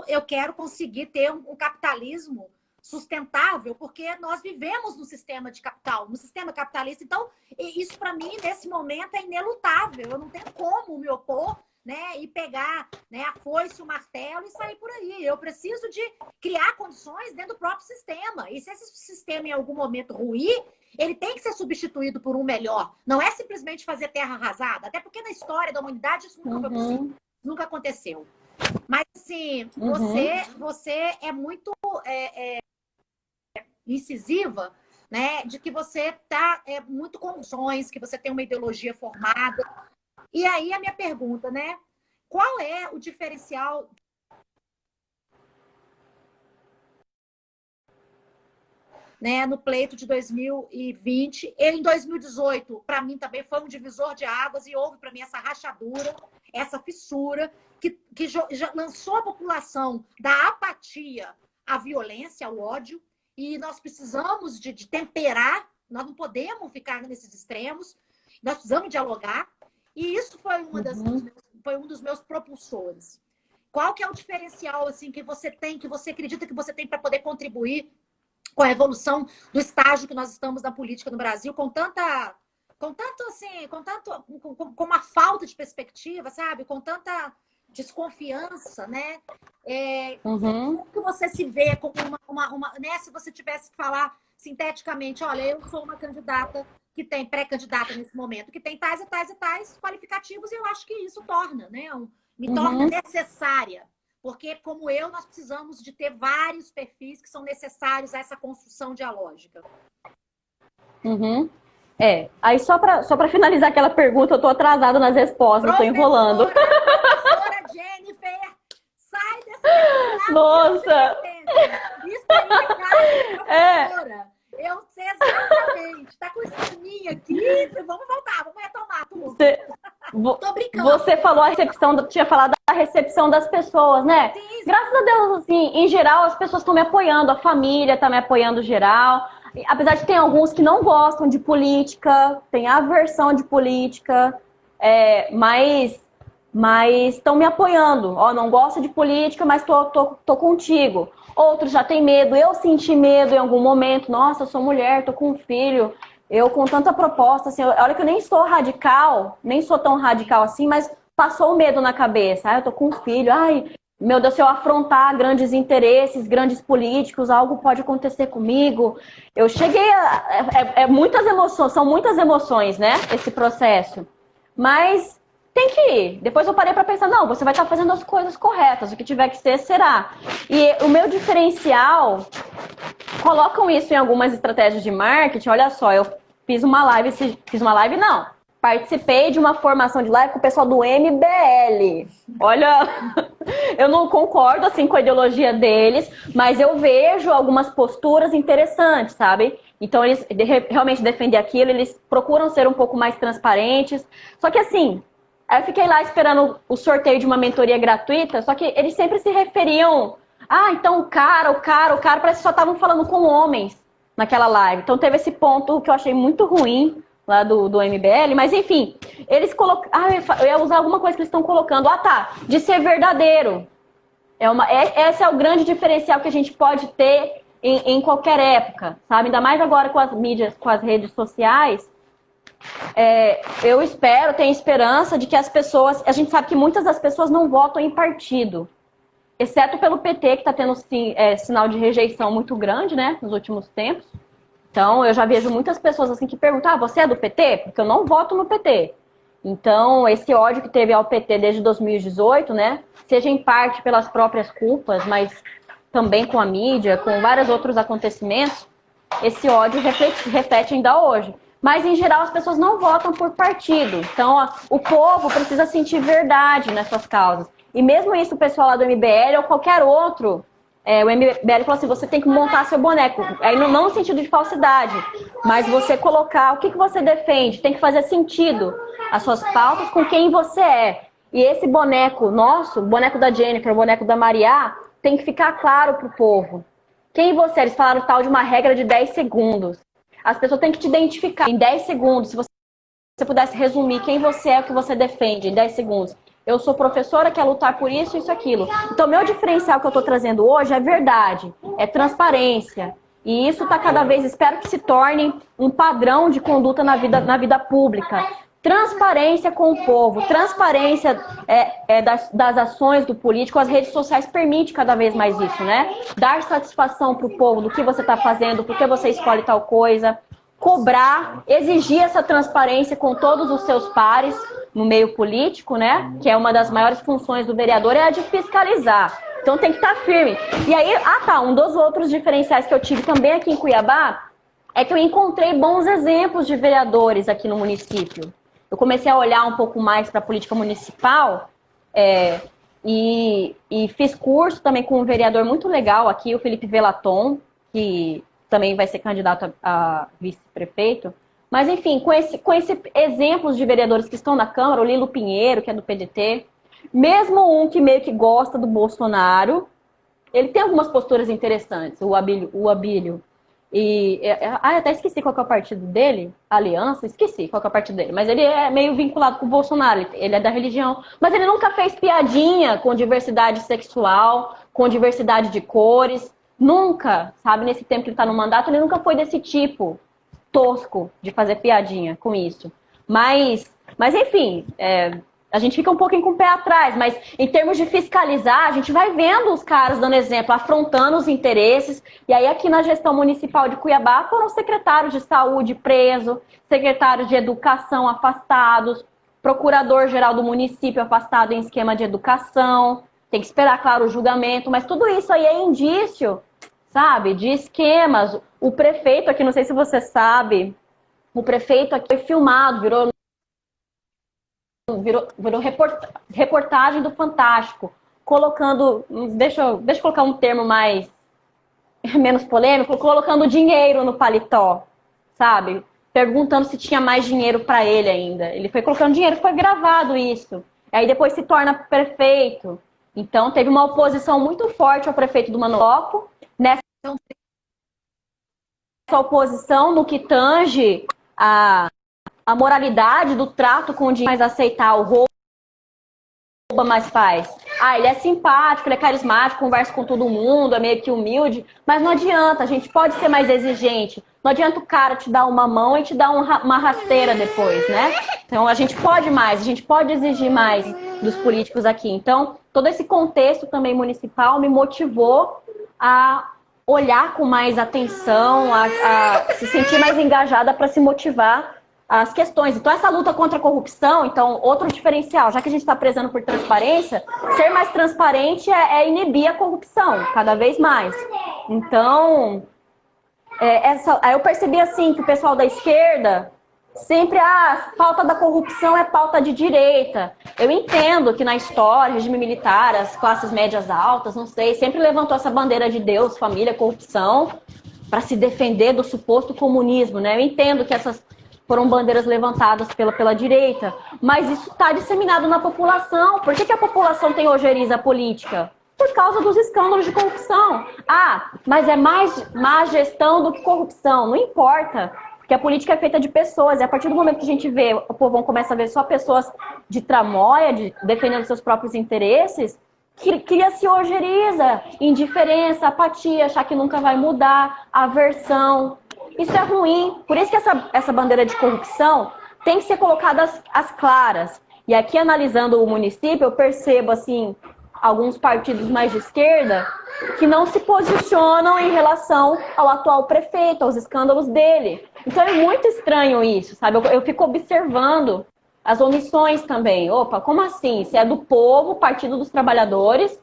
Eu quero conseguir ter um capitalismo sustentável, porque nós vivemos no sistema de capital, no sistema capitalista. Então, isso para mim, nesse momento, é inelutável. Eu não tenho como me opor, né, e pegar, né, a foice, o martelo e sair por aí. Eu preciso de criar condições dentro do próprio sistema. E se esse sistema, em algum momento, ruir, ele tem que ser substituído por um melhor. Não é simplesmente fazer terra arrasada, até porque na história da humanidade isso nunca foi possível. Nunca aconteceu. Mas, assim, você é muito incisiva, né, de que você tá muito com convicções, que você tem uma ideologia formada. E aí a minha pergunta, né? Qual é o diferencial né, no pleito de 2020? Em 2018, para mim também foi um divisor de águas e houve para mim essa rachadura, essa fissura que já lançou a população da apatia à violência, ao ódio, e nós precisamos de temperar, nós não podemos ficar nesses extremos, nós precisamos dialogar. E isso foi foi um dos meus propulsores. Qual que é o diferencial assim que você tem, que você acredita que você tem para poder contribuir com a evolução do estágio que nós estamos na política no Brasil, com tanto assim, com uma falta de perspectiva, sabe? Com tanta desconfiança, né? Uhum. Como que você se vê como né? Se você tivesse que falar sinteticamente, olha, eu sou uma candidata que tem pré-candidata nesse momento, que tem tais e tais e tais qualificativos, e eu acho que isso torna, né? Me torna Uhum. necessária. Porque, como eu, nós precisamos de ter vários perfis que são necessários a essa construção dialógica. Uhum. Aí só pra finalizar aquela pergunta, eu tô atrasada nas respostas, tô enrolando. Professora Jennifer, sai desse vestibular porque não te Nossa! pertence. Isso aí é cargo de É, professora. Eu sei exatamente. Tá com escaminha aqui. Vamos voltar, vamos retomar tudo. você, Tô brincando. você falou a recepção, tinha falado da recepção das pessoas, né? Sim, Graças a Deus, assim, em geral, as pessoas estão me apoiando, a família tá me apoiando geral. Apesar de ter alguns que não gostam de política, tem aversão de política, mas estão me apoiando. Ó, não gosto de política, mas tô contigo. Outros já têm medo. Eu senti medo em algum momento. Nossa, eu sou mulher, tô com um filho. Eu com tanta proposta, assim, olha que eu nem sou radical, nem sou tão radical assim, mas passou o medo na cabeça. Eu tô com um filho. Ai, meu Deus, se eu afrontar grandes interesses, grandes políticos, algo pode acontecer comigo. Eu cheguei a... muitas emoções, são muitas emoções, né? Esse processo. Mas tem que ir. Depois eu parei para pensar, não, você vai estar fazendo as coisas corretas, o que tiver que ser, será. E o meu diferencial, colocam isso em algumas estratégias de marketing, olha só, eu fiz uma live não, participei de uma formação de live com o pessoal do MBL. Olha, eu não concordo assim com a ideologia deles, mas eu vejo algumas posturas interessantes, sabe? Então eles realmente defendem aquilo, eles procuram ser um pouco mais transparentes. Só que assim, aí eu fiquei lá esperando o sorteio de uma mentoria gratuita, só que eles sempre se referiam, então o cara, parece que só estavam falando com homens naquela live. Então teve esse ponto que eu achei muito ruim lá do MBL, mas enfim, eles colocaram, eu ia usar alguma coisa que eles estão colocando, de ser verdadeiro. Esse é o grande diferencial que a gente pode ter em qualquer época, sabe? Ainda mais agora com as mídias, com as redes sociais. Eu tenho esperança de que as pessoas... A gente sabe que muitas das pessoas não votam em partido, exceto pelo PT, que está tendo sinal de rejeição muito grande, né, nos últimos tempos. Então, eu já vejo muitas pessoas assim que perguntam, você é do PT? Porque eu não voto no PT. Então, esse ódio que teve ao PT desde 2018, né, seja em parte pelas próprias culpas, mas também com a mídia, com vários outros acontecimentos, esse ódio reflete ainda hoje. Mas, em geral, as pessoas não votam por partido. Então, o povo precisa sentir verdade nessas causas. E mesmo isso, o pessoal lá do MBL ou qualquer outro, o MBL falou assim, você tem que montar seu boneco. Aí não no sentido de falsidade, mas você colocar o que você defende. Tem que fazer sentido as suas pautas com quem você é. E esse boneco nosso, o boneco da Jennifer, o boneco da Maria, tem que ficar claro pro povo. Quem você é? Eles falaram tal de uma regra de 10 segundos. As pessoas têm que te identificar em 10 segundos. Se você pudesse resumir quem você é, o que você defende em 10 segundos. Eu sou professora, quero lutar por isso, isso, aquilo. Então, meu diferencial que eu estou trazendo hoje é verdade, é transparência. E isso está cada vez, espero que se torne um padrão de conduta na vida pública. Transparência com o povo, transparência das ações do político. As redes sociais permitem cada vez mais isso, né? Dar satisfação para o povo do que você está fazendo, por que você escolhe tal coisa. Cobrar, exigir essa transparência com todos os seus pares no meio político, né? Que é uma das maiores funções do vereador, é a de fiscalizar. Então tem que estar firme. E aí, um dos outros diferenciais que eu tive também aqui em Cuiabá é que eu encontrei bons exemplos de vereadores aqui no município. Eu comecei a olhar um pouco mais para a política municipal e fiz curso também com um vereador muito legal aqui, o Felipe Velaton, que também vai ser candidato a vice-prefeito. Mas, enfim, com esse exemplos de vereadores que estão na Câmara, o Lilo Pinheiro, que é do PDT, mesmo um que meio que gosta do Bolsonaro, ele tem algumas posturas interessantes, o Abílio. Até esqueci qual que é o partido dele. Aliança, esqueci qual que é o partido dele. Mas ele é meio vinculado com o Bolsonaro. Ele é da religião. Mas ele nunca fez piadinha com diversidade sexual, com diversidade de cores. Nunca, sabe? Nesse tempo que ele tá no mandato, ele nunca foi desse tipo tosco de fazer piadinha com isso. Mas enfim, a gente fica um pouquinho com o pé atrás, mas em termos de fiscalizar, a gente vai vendo os caras dando exemplo, afrontando os interesses. E aí aqui na gestão municipal de Cuiabá foram secretários de saúde presos, secretários de educação afastados, procurador-geral do município afastado em esquema de educação. Tem que esperar, claro, o julgamento, mas tudo isso aí é indício, sabe, de esquemas. O prefeito aqui, não sei se você sabe, o prefeito aqui foi filmado, virou reportagem do Fantástico, colocando, deixa eu colocar um termo menos polêmico, colocando dinheiro no paletó, sabe? Perguntando se tinha mais dinheiro para ele ainda. Ele foi colocando dinheiro, foi gravado isso. Aí depois se torna prefeito. Então teve uma oposição muito forte ao prefeito do Manoloco. Nessa oposição no que tange a moralidade do trato com o dinheiro, mais aceitar o rouba, mais faz. Ele é simpático, ele é carismático, conversa com todo mundo, é meio que humilde, mas não adianta, a gente pode ser mais exigente. Não adianta o cara te dar uma mão e te dar uma rasteira depois, né? Então a gente pode mais, a gente pode exigir mais dos políticos aqui. Então, todo esse contexto também municipal me motivou a olhar com mais atenção, a se sentir mais engajada para se motivar as questões. Então, essa luta contra a corrupção, então, outro diferencial, já que a gente está prezando por transparência, ser mais transparente é inibir a corrupção, cada vez mais. Então, aí eu percebi assim, que o pessoal da esquerda sempre, a pauta da corrupção é pauta de direita. Eu entendo que na história, regime militar, as classes médias altas, não sei, sempre levantou essa bandeira de Deus, família, corrupção, para se defender do suposto comunismo, né? Eu entendo que essas foram bandeiras levantadas pela direita, mas isso está disseminado na população. Por que a população tem ojeriza política? Por causa dos escândalos de corrupção. Mas é mais má gestão do que corrupção. Não importa, porque a política é feita de pessoas, e a partir do momento que a gente vê, o povão começa a ver só pessoas de tramóia, defendendo seus próprios interesses, cria-se ojeriza, indiferença, apatia, achar que nunca vai mudar, aversão. Isso é ruim. Por isso que essa bandeira de corrupção tem que ser colocada às claras. E aqui, analisando o município, eu percebo, assim, alguns partidos mais de esquerda que não se posicionam em relação ao atual prefeito, aos escândalos dele. Então é muito estranho isso, sabe? Eu fico observando as omissões também. Opa, como assim? Se é do povo, Partido dos Trabalhadores,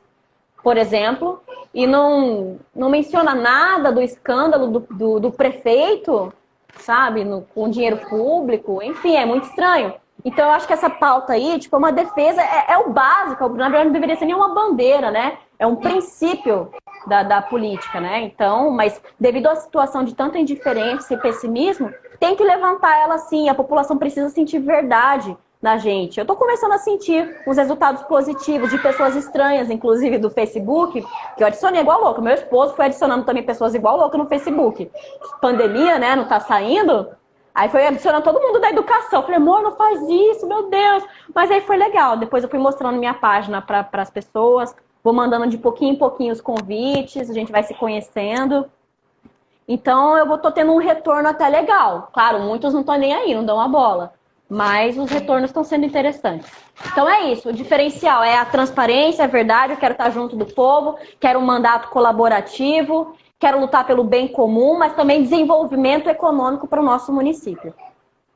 por exemplo, e não menciona nada do escândalo do prefeito, sabe, com dinheiro público, enfim, é muito estranho. Então eu acho que essa pauta aí, tipo, é uma defesa, é o básico, na verdade não deveria ser nem uma bandeira, né? É um princípio da política, né? Então, mas devido à situação de tanta indiferença e pessimismo, tem que levantar ela sim, a população precisa sentir verdade na gente. Eu tô começando a sentir os resultados positivos de pessoas estranhas, inclusive do Facebook, que eu adicionei igual louca. Meu esposo foi adicionando também pessoas igual louca no Facebook. Pandemia, né? Não tá saindo. Aí foi adicionando todo mundo da educação. Eu falei, amor, não faz isso, meu Deus. Mas aí foi legal. Depois eu fui mostrando minha página para as pessoas. Vou mandando de pouquinho em pouquinho os convites. A gente vai se conhecendo. Então eu tô tendo um retorno até legal. Claro, muitos não estão nem aí, não dão a bola. Mas os retornos estão sendo interessantes. Então é isso, o diferencial é a transparência, é verdade, eu quero estar junto do povo, quero um mandato colaborativo, quero lutar pelo bem comum, mas também desenvolvimento econômico para o nosso município.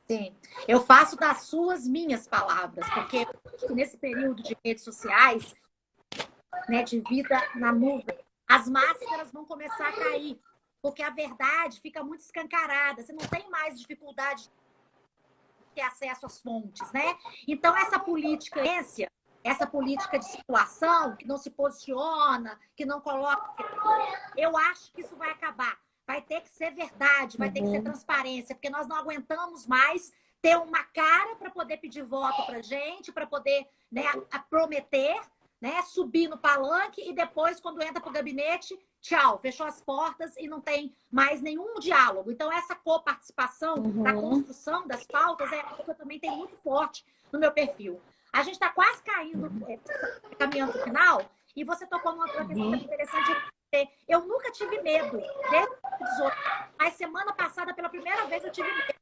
Sim, eu faço das suas minhas palavras, porque nesse período de redes sociais, né, de vida na nuvem, as máscaras vão começar a cair, porque a verdade fica muito escancarada, você não tem mais dificuldade ter acesso às fontes, né? Então, essa política de situação, que não se posiciona, que não coloca... Eu acho que isso vai acabar. Vai ter que ser verdade, vai ter que ser transparência, porque nós não aguentamos mais ter uma cara para poder pedir voto para gente, para poder, né, prometer, né, subir no palanque e depois, quando entra para o gabinete, tchau, fechou as portas e não tem mais nenhum diálogo. Então, essa coparticipação da construção das pautas é algo que eu também tenho muito forte no meu perfil. A gente está quase caminhando para o final, e você tocou numa questão interessante. Eu nunca tive medo, desde 2018, mas semana passada, pela primeira vez, eu tive medo.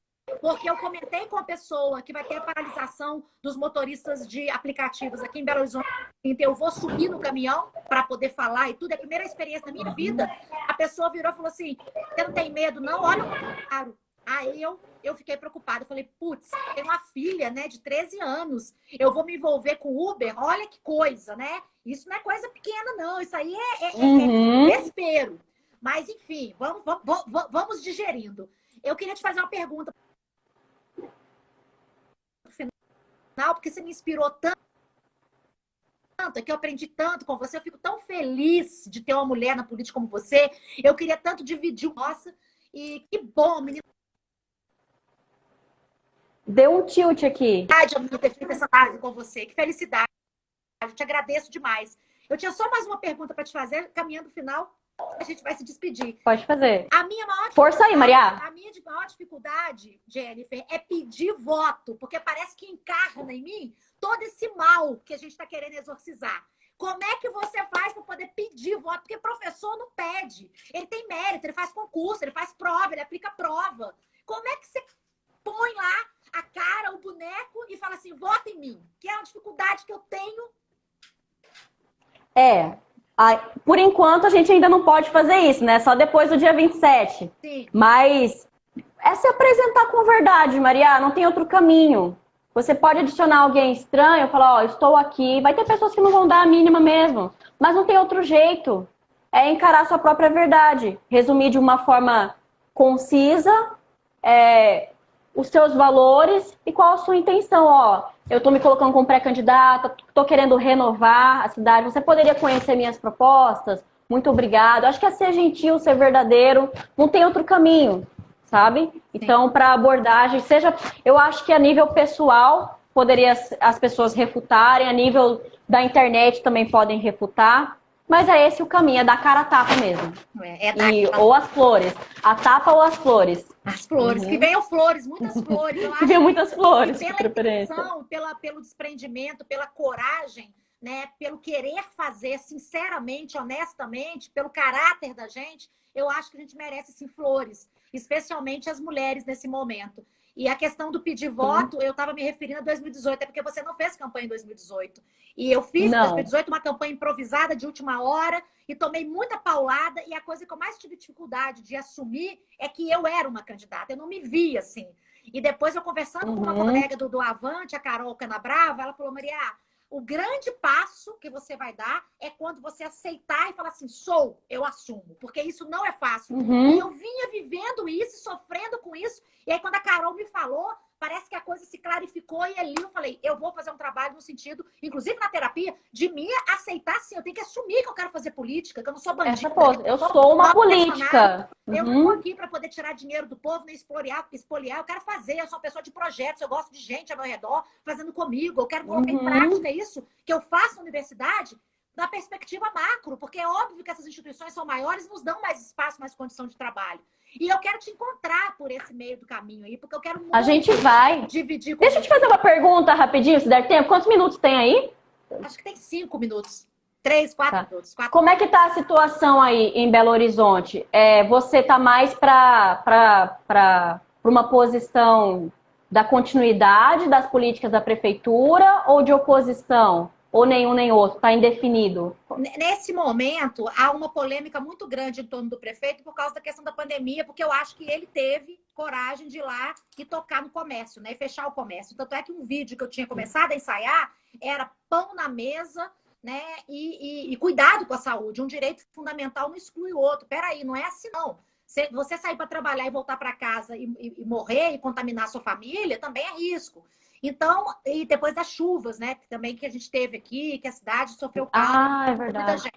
Porque eu comentei com a pessoa que vai ter a paralisação dos motoristas de aplicativos aqui em Belo Horizonte. Então, eu vou subir no caminhão para poder falar e tudo. É a primeira experiência da minha vida. A pessoa virou e falou assim: você não tem medo, não? Olha o caro. Aí eu fiquei preocupada. Eu falei, putz, tem uma filha, né, de 13 anos. Eu vou me envolver com Uber? Olha que coisa, né? Isso não é coisa pequena, não. Isso aí é desespero. Mas, enfim, vamos digerindo. Eu queria te fazer uma pergunta. Porque você me inspirou tanto, que eu aprendi tanto com você, eu fico tão feliz de ter uma mulher na política como você. Eu queria tanto dividir o nosso. E que bom, menina. Deu um tilt aqui. Eu ter feito essa live com você. Que felicidade. Eu te agradeço demais. Eu tinha só mais uma pergunta para te fazer, caminhando no final. A gente vai se despedir. Pode fazer. A minha maior Força aí, Maria. A minha maior dificuldade, Jennifer, é pedir voto, porque parece que encarna em mim todo esse mal que a gente está querendo exorcizar. Como é que você faz para poder pedir voto? Porque professor não pede. Ele tem mérito, ele faz concurso, ele faz prova, ele aplica prova. Como é que você põe lá a cara, o boneco e fala assim, vota em mim? Que é uma dificuldade que eu tenho. Por enquanto, a gente ainda não pode fazer isso, né? Só depois do dia 27. Sim. Mas é se apresentar com verdade, Maria. Não tem outro caminho. Você pode adicionar alguém estranho, falar, ó, estou aqui. Vai ter pessoas que não vão dar a mínima mesmo. Mas não tem outro jeito. É encarar sua própria verdade. Resumir de uma forma concisa os seus valores e qual a sua intenção. Ó, eu estou me colocando como pré-candidata, estou querendo renovar a cidade. Você poderia conhecer minhas propostas? Muito obrigado. Acho que é ser gentil, ser verdadeiro. Não tem outro caminho, sabe? Sim. Então, para abordagem, eu acho que a nível pessoal, poderia as pessoas refutarem, a nível da internet também podem refutar. Mas é esse o caminho, é dar cara a tapa mesmo. Ou as flores. A tapa ou as flores. As flores, que venham flores, muitas flores. Eu acho que venham muitas flores, pela intenção, pelo desprendimento, pela coragem, né? Pelo querer fazer sinceramente, honestamente, pelo caráter da gente, eu acho que a gente merece sim flores. Especialmente as mulheres nesse momento. E a questão do pedir voto, eu estava me referindo a 2018, é porque você não fez campanha em 2018. E eu fiz em 2018 uma campanha improvisada de última hora e tomei muita paulada. E a coisa que eu mais tive dificuldade de assumir é que eu era uma candidata. Eu não me via assim. E depois eu conversando com uma colega do Avante, a Carol Canabrava, ela falou, Maria, o grande passo que você vai dar é quando você aceitar e falar assim, eu assumo. Porque isso não é fácil. E eu vinha vivendo isso, sofrendo com isso. E aí quando a Carol me falou, parece que a coisa se clarificou. E ali eu falei, eu vou fazer um trabalho no sentido, inclusive na terapia, de me aceitar sim. Eu tenho que assumir que eu quero fazer política, que eu não sou bandida. Eu sou uma política. Eu não estou aqui para poder tirar dinheiro do povo, nem expoliar. Eu quero fazer, eu sou uma pessoa de projetos, eu gosto de gente ao meu redor, fazendo comigo. Eu quero colocar em prática isso que eu faço na universidade, na perspectiva macro, porque é óbvio que essas instituições são maiores e nos dão mais espaço, mais condição de trabalho. E eu quero te encontrar por esse meio do caminho aí, porque eu quero muito a gente vai dividir com Deixa eu te fazer uma pergunta rapidinho, se der tempo. Quantos minutos tem aí? Acho que tem 5 minutos. 3, 4 minutos. 4. Como é que tá a situação aí em Belo Horizonte? Você tá mais para uma posição da continuidade das políticas da prefeitura ou de oposição? Ou nenhum nem outro? Está indefinido? Nesse momento, há uma polêmica muito grande em torno do prefeito por causa da questão da pandemia, porque eu acho que ele teve coragem de ir lá e tocar no comércio, né? E fechar o comércio. Tanto é que um vídeo que eu tinha começado a ensaiar era pão na mesa, né? E cuidado com a saúde. Um direito fundamental não exclui o outro. Peraí, não é assim, não. Você sair para trabalhar e voltar para casa e morrer e contaminar a sua família também é risco. Então, e depois das chuvas, né? Também que a gente teve aqui, que a cidade sofreu é verdade.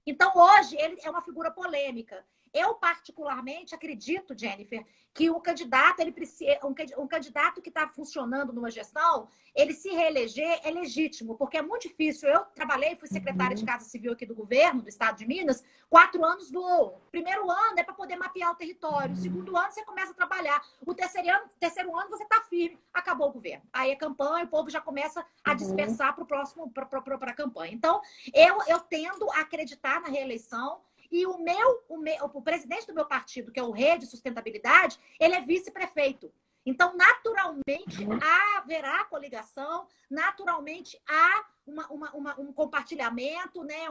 Então, hoje, ele é uma figura polêmica. Eu, particularmente, acredito, Jennifer, que o candidato, ele precisa, um candidato que está funcionando numa gestão, ele se reeleger é legítimo, porque é muito difícil. Eu trabalhei, fui secretária de Casa Civil aqui do governo, do estado de Minas, 4 anos voou. Primeiro ano é para poder mapear o território, o segundo ano você começa a trabalhar, o terceiro ano você está firme, acabou o governo. Aí é campanha, o povo já começa a dispersar para a campanha. Então, eu tendo a acreditar na reeleição. E o presidente do meu partido, que é o Rede Sustentabilidade, ele é vice-prefeito. Então, naturalmente, haverá coligação, naturalmente há um compartilhamento, né?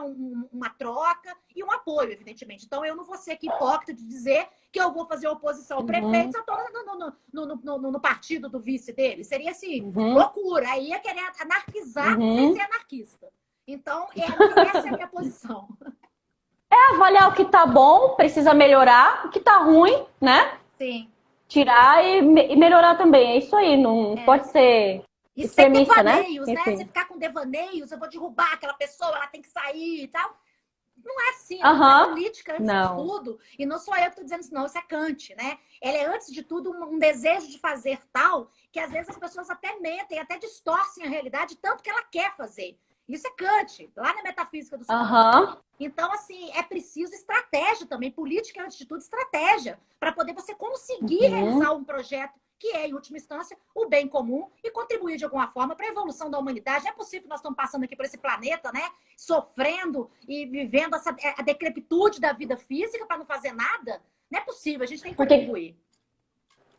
Uma troca e um apoio, evidentemente. Então, eu não vou ser aqui hipócrita de dizer que eu vou fazer oposição ao prefeito se eu estou no partido do vice dele. Seria assim, loucura. Aí ia querer anarquizar sem ser anarquista. Então, essa é a minha posição. É avaliar o que tá bom, precisa melhorar, o que tá ruim, né? Sim. Tirar e melhorar também. É isso aí, não pode ser e sem devaneios, né? Você ficar com devaneios, eu vou derrubar aquela pessoa, ela tem que sair e tal. Não é assim, é política antes de tudo. E não sou eu que estou dizendo isso, não, isso é Kant, né? Ela é, antes de tudo, um desejo de fazer tal que às vezes as pessoas até mentem, até distorcem a realidade, tanto que ela quer fazer. Isso é Kant, lá na metafísica do Kant. Então, assim, é preciso estratégia também. Política é, antes de tudo, estratégia. Para poder você conseguir realizar um projeto que é, em última instância, o bem comum e contribuir de alguma forma para a evolução da humanidade. Não é possível que nós estamos passando aqui por esse planeta, né? Sofrendo e vivendo a decrepitude da vida física para não fazer nada. Não é possível, a gente tem que contribuir.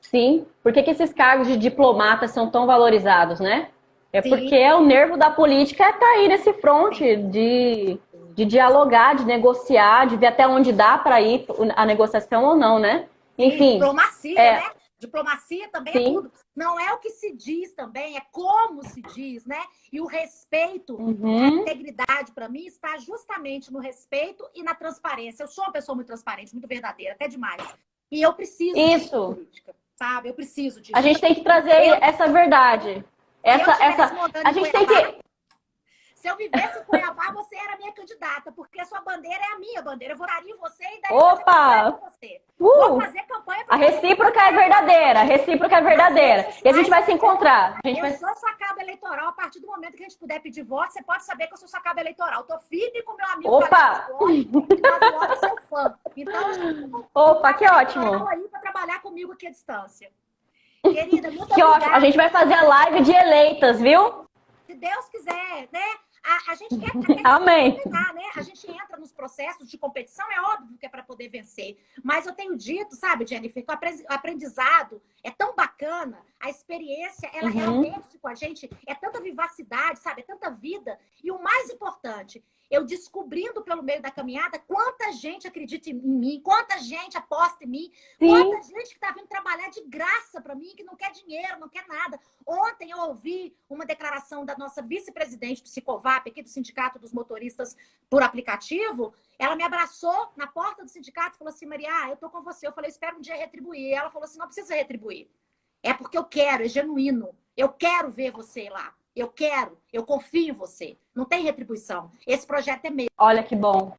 Sim. Por que esses cargos de diplomata são tão valorizados, né? É porque o nervo da política tá aí nesse fronte de dialogar, de negociar, de ver até onde dá para ir a negociação ou não, né? Enfim. Diplomacia, né? Diplomacia também é tudo. Não é o que se diz também, é como se diz, né? E o respeito, a integridade, para mim, está justamente no respeito e na transparência. Eu sou uma pessoa muito transparente, muito verdadeira, até demais. E eu preciso disso. De política, sabe? Eu preciso disso. A gente tem que trazer essa verdade. A gente tem que... Se eu vivesse em Cuiabá, você era a minha candidata, porque a sua bandeira é a minha bandeira. Eu votaria em você e daí você. Vou fazer campanha pra a recíproca é verdadeira, a recíproca é verdadeira. E a gente vai se encontrar. Eu sou sua cabo eleitoral. A partir do momento que a gente puder pedir voto, você pode saber que eu sou sua cabo eleitoral. Tô firme com meu amigo. Eu sou fã. Então, que ótimo. Aí para trabalhar comigo aqui à distância. Querida, muito que ótimo. A gente vai fazer a live de eleitas, viu? Se Deus quiser, né? A gente quer Amém. Terminar, né? A gente entra nos processos de competição, é óbvio que é para poder vencer. Mas eu tenho dito, sabe, Jennifer, que o aprendizado é tão bacana, a experiência, ela mexe com a gente, é tanta vivacidade, sabe? É tanta vida. E o mais importante, eu descobrindo pelo meio da caminhada quanta gente acredita em mim, quanta gente aposta em mim, quanta gente que está vindo trabalhar de graça para mim, que não quer dinheiro, não quer nada. Ontem eu ouvi uma declaração da nossa vice-presidente do Sicovap, aqui do Sindicato dos Motoristas por Aplicativo. Ela me abraçou na porta do sindicato e falou assim: Maria, eu tô com você. Eu falei: espero um dia retribuir. E ela falou assim: não precisa retribuir. É porque eu quero, é genuíno. Eu quero ver você lá. Eu confio em você. Não tem retribuição. Esse projeto é meu. Olha que bom.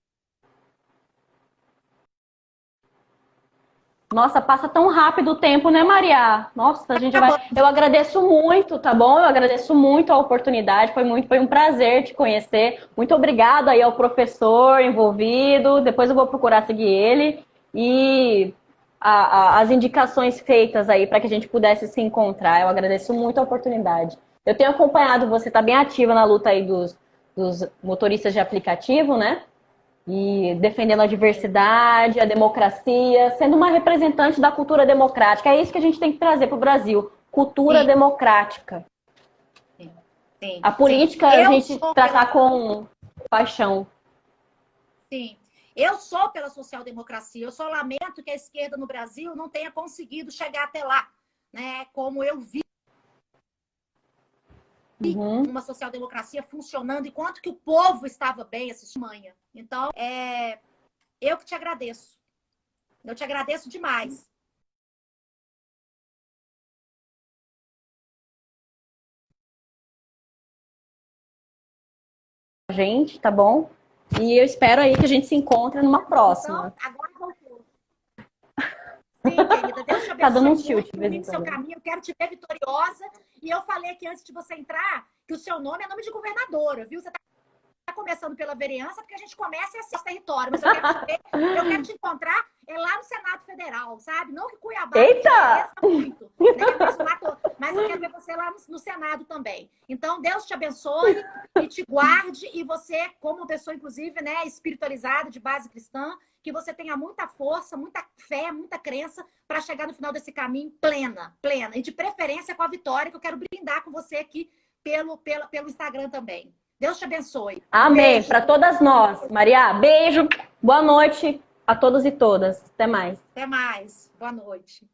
Nossa, passa tão rápido o tempo, né, Maria? Nossa, a gente vai... Eu agradeço muito, tá bom? Eu agradeço muito a oportunidade. Foi um prazer te conhecer. Muito obrigada aí ao professor envolvido. Depois eu vou procurar seguir ele. E as indicações feitas aí para que a gente pudesse se encontrar. Eu agradeço muito a oportunidade. Eu tenho acompanhado, você está bem ativa na luta aí dos motoristas de aplicativo, né? E defendendo a diversidade, a democracia, sendo uma representante da cultura democrática. É isso que a gente tem que trazer para o Brasil. Cultura democrática. Sim. A política a gente tratar com paixão. Sim. Eu sou pela social-democracia. Eu só lamento que a esquerda no Brasil não tenha conseguido chegar até lá, né? Como eu vi uma social-democracia funcionando enquanto que o povo estava bem assistindo manhã. Então, eu que te agradeço. Eu te agradeço demais. Gente, tá bom? E eu espero aí que a gente se encontre numa próxima. Então, agora voltou. Sim, querida, Deus te Tá dando um abençoe tilt muito de vez no em seu quando. caminho. Eu quero te ver vitoriosa. E eu falei aqui antes de você entrar que o seu nome é nome de governadora, viu? Você tá começando pela vereança, porque a gente começa e acessa território. Mas eu quero te ver, eu quero te encontrar lá no Senado Federal, sabe? Não que Cuiabá não te Eita! mereça muito, né? Mas eu quero ver você lá no Senado também. Então, Deus te abençoe e te guarde. E você, como uma pessoa, inclusive, né, espiritualizada, de base cristã, que você tenha muita força, muita fé, muita crença para chegar no final desse caminho plena, plena. E de preferência com a vitória, que eu quero brindar com você aqui pelo Instagram também. Deus te abençoe. Um Amém. beijo. Para todas nós. Maria, beijo. Boa noite a todos e todas. Até mais. Até mais. Boa noite.